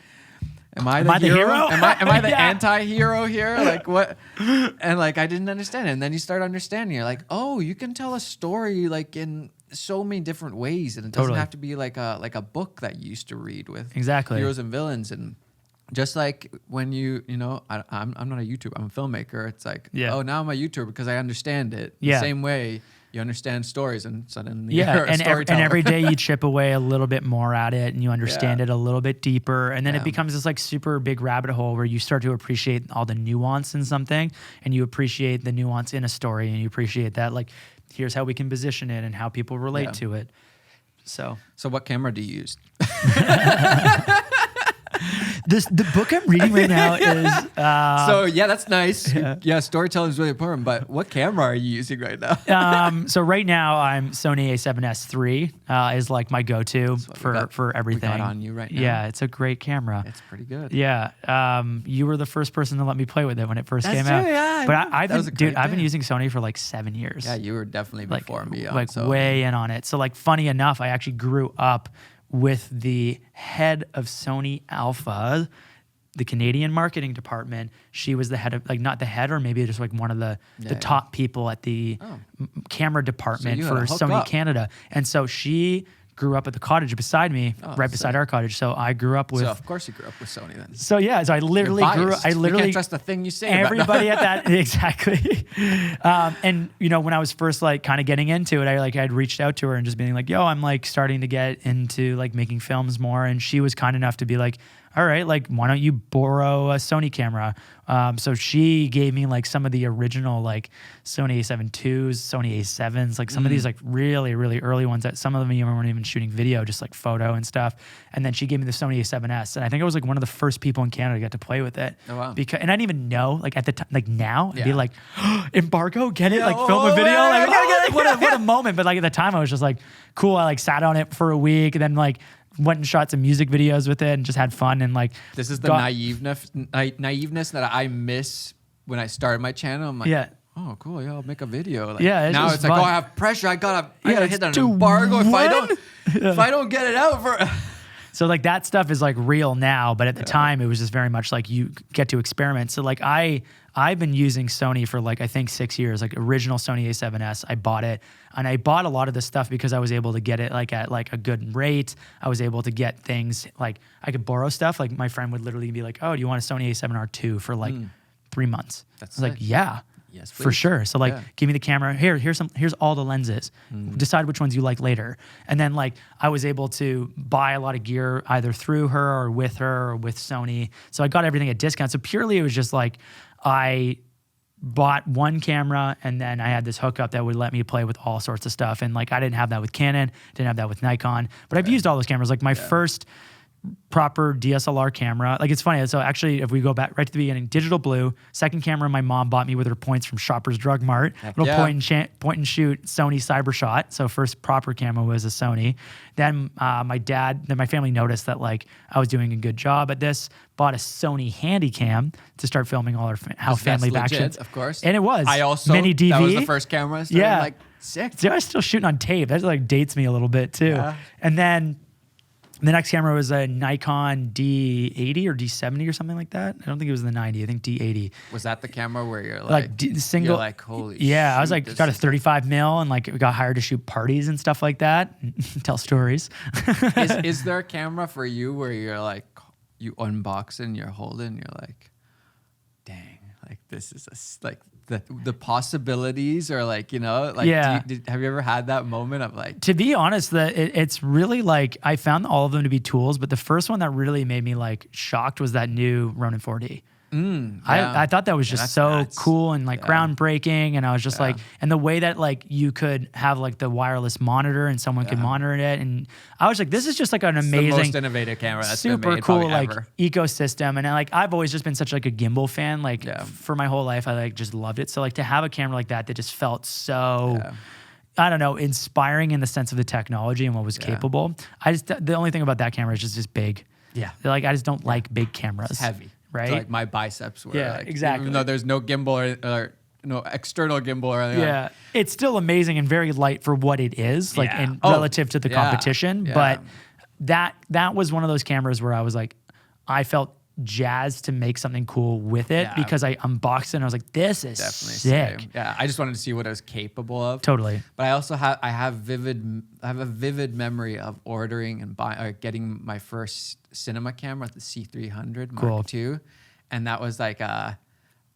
am I the hero? hero? Am I the Yeah. anti-hero here? Like what? And like I didn't understand it, and then you start understanding. You're like, oh, you can tell a story like in so many different ways, and it doesn't Totally. have to be like a book that you used to read with Exactly. heroes and villains. And just like when I'm not a YouTuber, I'm a filmmaker. It's like, oh, now I'm a YouTuber because I understand it. Yeah. The same way you understand stories, and suddenly Yeah, you're a and storyteller. every day you chip away a little bit more at it and you understand it a little bit deeper. And then Yeah. it becomes this like super big rabbit hole where you start to appreciate all the nuance in something and you appreciate the nuance in a story and you appreciate that like, here's how we can position it and how people relate to it. So what camera do you use? the book I'm reading right now is So yeah, that's nice. Yeah, storytelling is really important. But what camera are you using right now? so right now I'm Sony A7S III is like my go-to for everything. We got on you right now. Yeah, it's a great camera. It's pretty good. Yeah, you were the first person to let me play with it when it first came That's out. true, yeah. But That was a great I've been day. using Sony for like 7 years. Yeah, you were definitely like before me. On, like so. way in on it. So like funny enough, I actually grew up with the head of Sony Alpha, the Canadian marketing department. She was the head of like not the head or maybe just like one of the top people at the camera department you for had to hook Sony up. Canada. And so she grew up at the cottage beside me, right beside our cottage. So I grew up with. So of course you grew up with Sony then. So yeah, so I literally grew. I You literally can't trust a thing you say. everybody about at that exactly. And you know, when I was first like kind of getting into it, I'd reached out to her and just being like, "Yo, I'm like starting to get into like making films more." And she was kind enough to be like, all right, like, why don't you borrow a Sony camera? So she gave me like some of the original like Sony A7 IIs, Sony A7s, like some of these like really, really early ones that some of them even weren't even shooting video, just like photo and stuff. And then she gave me the Sony A7S. And I think I was like one of the first people in Canada to get to play with it. Oh, wow. And I didn't even know, like at the time, like now, I'd be Yeah. like, embargo, get it? Like film a video? Like, what a moment. But like at the time I was just like, cool. I like sat on it for a week and then like went and shot some music videos with it and just had fun and like. This is the naiveness that I miss when I started my channel. I'm like, yeah. oh, cool. Yeah, I'll make a video. Like, Yeah, it's now just it's like, fun. oh, I have pressure. I gotta hit an do embargo what? if I don't get it out for. So like that stuff is like real now, but at the time it was just very much like you get to experiment. So like I've been using Sony for like I think 6 years, like original Sony A7S. I bought it and I bought a lot of the stuff because I was able to get it like at like a good rate. I was able to get things like I could borrow stuff. Like my friend would literally be like, "Oh, do you want a Sony A7R II for like 3 months?" That's I was like, "Yeah." Yes, for please. sure. So like, Yeah. give me the camera. Here's all the lenses. Decide which ones you like later. And then like, I was able to buy a lot of gear either through her or with Sony. So I got everything at discount. So purely it was just like, I bought one camera and then I had this hookup that would let me play with all sorts of stuff. And like, I didn't have that with Canon, didn't have that with Nikon, but I've used all those cameras. Like my first proper DSLR camera. Like it's funny. So actually, if we go back right to the beginning, digital blue, second camera my mom bought me with her points from Shoppers Drug Mart. Little point and shoot Sony Cybershot. So first proper camera was a Sony. Then my family noticed that like I was doing a good job at this, bought a Sony Handycam to start filming all our family That's actions. legit, of course. And it was. I also, mini DV. that was the first camera I started, Yeah. like sick. See, I was still shooting on tape. That like dates me a little bit too. Yeah. And then the next camera was a Nikon D80 or D70 or something like that. I don't think it was the 90. I think D80. Was that the camera where you're Single? You're like, holy yeah, I was shoot, like, this got a is- 35 mil and like got hired to shoot parties and stuff like that, tell stories. Is there a camera for you where you're like, you unbox it and you're holding, you're like, dang, like this is like the possibilities or like, you know, like, Yeah. have you ever had that moment of like, To be honest, it's really like I found all of them to be tools, but the first one that really made me like shocked was that new Ronin 4D. I thought that was just that's so nuts. cool and like groundbreaking, and I was just like, and the way that like you could have like the wireless monitor and someone could monitor it, and I was like, this is just like an the amazing, most innovative camera that's been super made cool probably like ever. ecosystem. And like I've always just been such like a gimbal fan, like Yeah. for my whole life I like just loved it. So like to have a camera like that just felt so I don't know, inspiring in the sense of the technology and what was capable. The only thing about that camera is just big. Yeah. Like I just don't like big cameras. It's heavy. Right? So, like my biceps were Yeah, like, exactly. even though there's no gimbal or no external gimbal or anything. Yeah, it's still amazing and very light for what it is, like Yeah. in Oh, relative to the yeah, competition. yeah. But that was one of those cameras where I was like, I felt jazzed to make something cool with it Yeah. because I unboxed it and I was like, this is Definitely sick. same. Yeah, I just wanted to see what I was capable of. Totally. But I also have a vivid memory of ordering and buying or getting my first cinema camera, the C300 Mark II, and that was like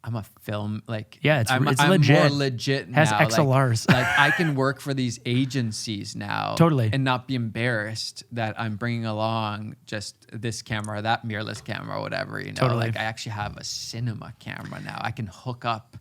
I'm a film like Yeah, it's I'm legit. more legit Has now. XLRs. Like I can work for these agencies now, Totally. and not be embarrassed that I'm bringing along just this camera or that mirrorless camera or whatever. You know, Totally. like I actually have a cinema camera now. I can hook up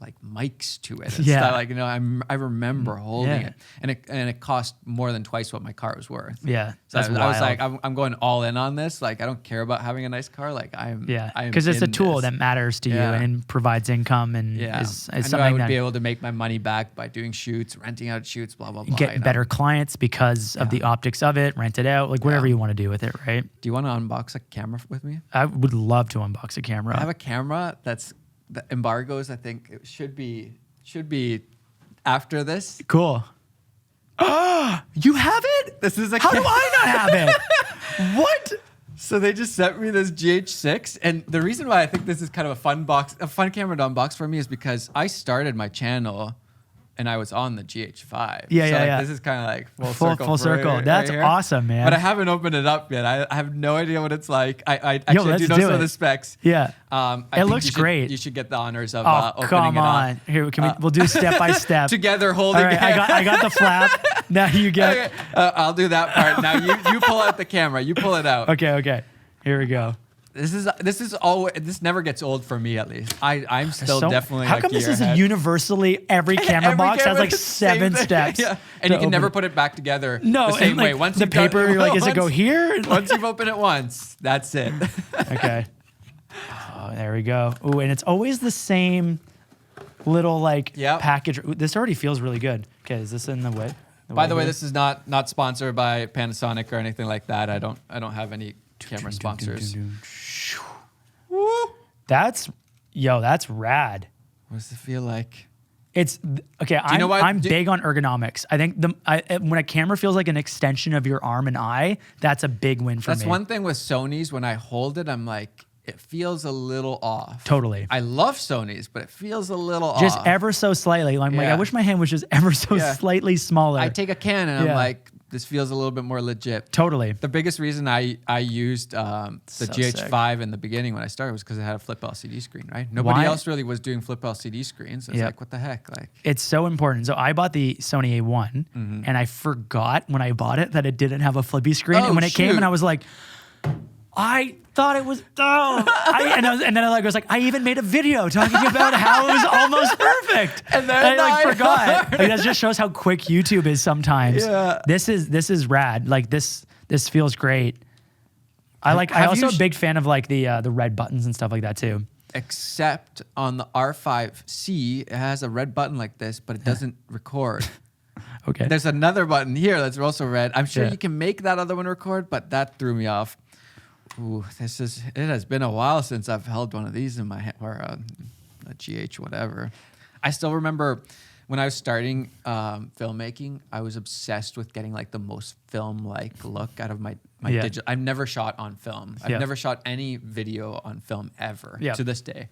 like mics to it. And Yeah. stuff. Like, you know, I remember holding Yeah. it, and it cost more than twice what my car was worth. Yeah, So that's I was wild. like, I'm going all in on this. Like, I don't care about having a nice car. Like, I am because it's a in tool this. that matters to you Yeah. and provides income and Yeah, is I knew something I would that be able to make my money back by doing shoots, renting out shoots, blah blah blah. get you know? better clients because of the optics of it, rent it out, like whatever you want to do with it, right? Do you want to unbox a camera with me? I would love to unbox a camera. I have a camera that's the embargoes. I think it should be after this. Cool. You have it? This is a How do I not have it? What? So they just sent me this GH6, and the reason why I think this is kind of a fun camera to unbox for me is because I started my channel and I was on the GH5. Yeah, so yeah, like, yeah. This is kind of like full Full circle. circle. That's here. awesome, man. But I haven't opened it up yet. I have no idea what it's like. I actually let's do know do some it. of the specs. Yeah. I It think looks great. You should get the honors of Oh, opening come it up. on. Here, we'll do step by step. Together All holding right, it. I got the flap. Now you get. Okay, I'll do that part. Now you pull out the camera. You pull it out. Okay. Here we go. This never gets old for me, at least. I'm still definitely How like come this year is ahead. universally every camera box has like 7 steps? Yeah. And you can never put it back together the same and, way. like, Once the you've done- paper, you're like, does it go here? Once you've opened it once, that's it. Okay. Oh, there we go. Ooh, and it's always the same little like package. Ooh, this already feels really good. Okay, is this in the way? By the way, this is not sponsored by Panasonic or anything like that. I don't have any camera sponsors. That's rad. What does it feel like? It's okay. I'm big on ergonomics. I think when a camera feels like an extension of your arm and eye, that's a big win for me. That's one thing with Sony's. When I hold it, I'm like, it feels a little off. Totally. I love Sony's, but it feels a little just off. ever so slightly. I'm like, I wish my hand was just ever so slightly smaller. I take a Canon and I'm like, this feels a little bit more legit. Totally. The biggest reason I used the GH5 sick. in the beginning when I started was because it had a flip LCD screen, right? Nobody else really was doing flip LCD screens. It's like, what the heck? Like, it's so important. So I bought the Sony A1 and I forgot when I bought it that it didn't have a flippy screen. And when it came and I was like, I thought it was dumb. And then I was like, I even made a video talking about how it was almost perfect. And then I forgot. Like, that just shows how quick YouTube is sometimes. Yeah. This is rad. Like this feels great. I'm also a big fan of like the red buttons and stuff like that too. Except on the R5C, it has a red button like this, but it doesn't record. Okay. There's another button here that's also red. I'm sure you can make that other one record, but that threw me off. Ooh, it has been a while since I've held one of these in my hand, or a GH, whatever. I still remember when I was starting filmmaking, I was obsessed with getting like the most film-like look out of my digital. I've never shot on film. I've never shot any video on film ever to this day.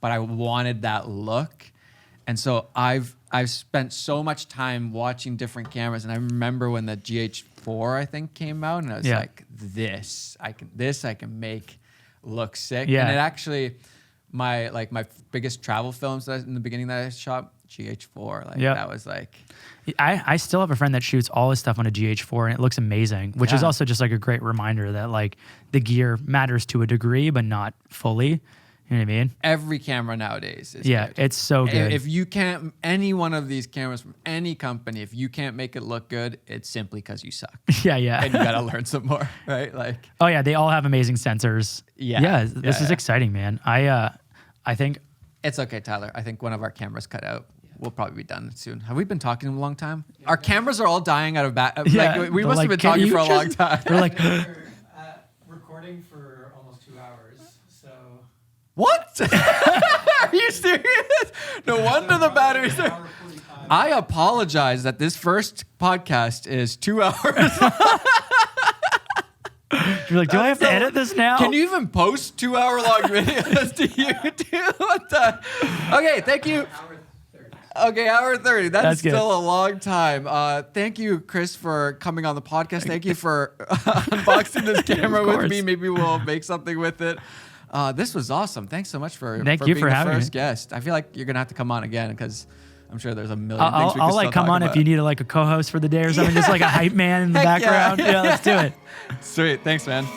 But I wanted that look. And so I've spent so much time watching different cameras, and I remember when the GH4 I think came out, and I was like, this I can make look sick. And it actually my biggest travel films that in the beginning that I shot, GH4, that was like. I still have a friend that shoots all his stuff on a GH4 and it looks amazing, which is also just like a great reminder that like the gear matters to a degree, but not fully. You know what I mean? Every camera nowadays is good. It's so good. If you can't, any one of these cameras from any company, if you can't make it look good, it's simply because you suck. Yeah. And you gotta learn some more, right? Like. Oh yeah, they all have amazing sensors. This is exciting, man. I think. It's okay, Tyler. I think one of our cameras cut out. We'll probably be done soon. Have we been talking a long time? Yeah, our cameras are all dying out of like, we must have been talking for a long time. We're like recording for almost 2 hours. So what? Are you serious? No wonder the batteries are. I apologize that this first podcast is 2 hours. You're like, do I have to edit this now? Can you even post 2 hour long videos to YouTube? What the? Okay, thank you. Okay, hour 30. That's still a long time. Thank you, Chris, for coming on the podcast. Thank you for unboxing this camera with me. Maybe we'll make something with it. This was awesome. Thanks so much for being the first guest. I feel like you're gonna have to come on again because I'm sure there's a million things we can I'll like come on if you need a co-host for the day or something, just like a hype man in the background. Yeah, let's do it. Sweet. Thanks, man.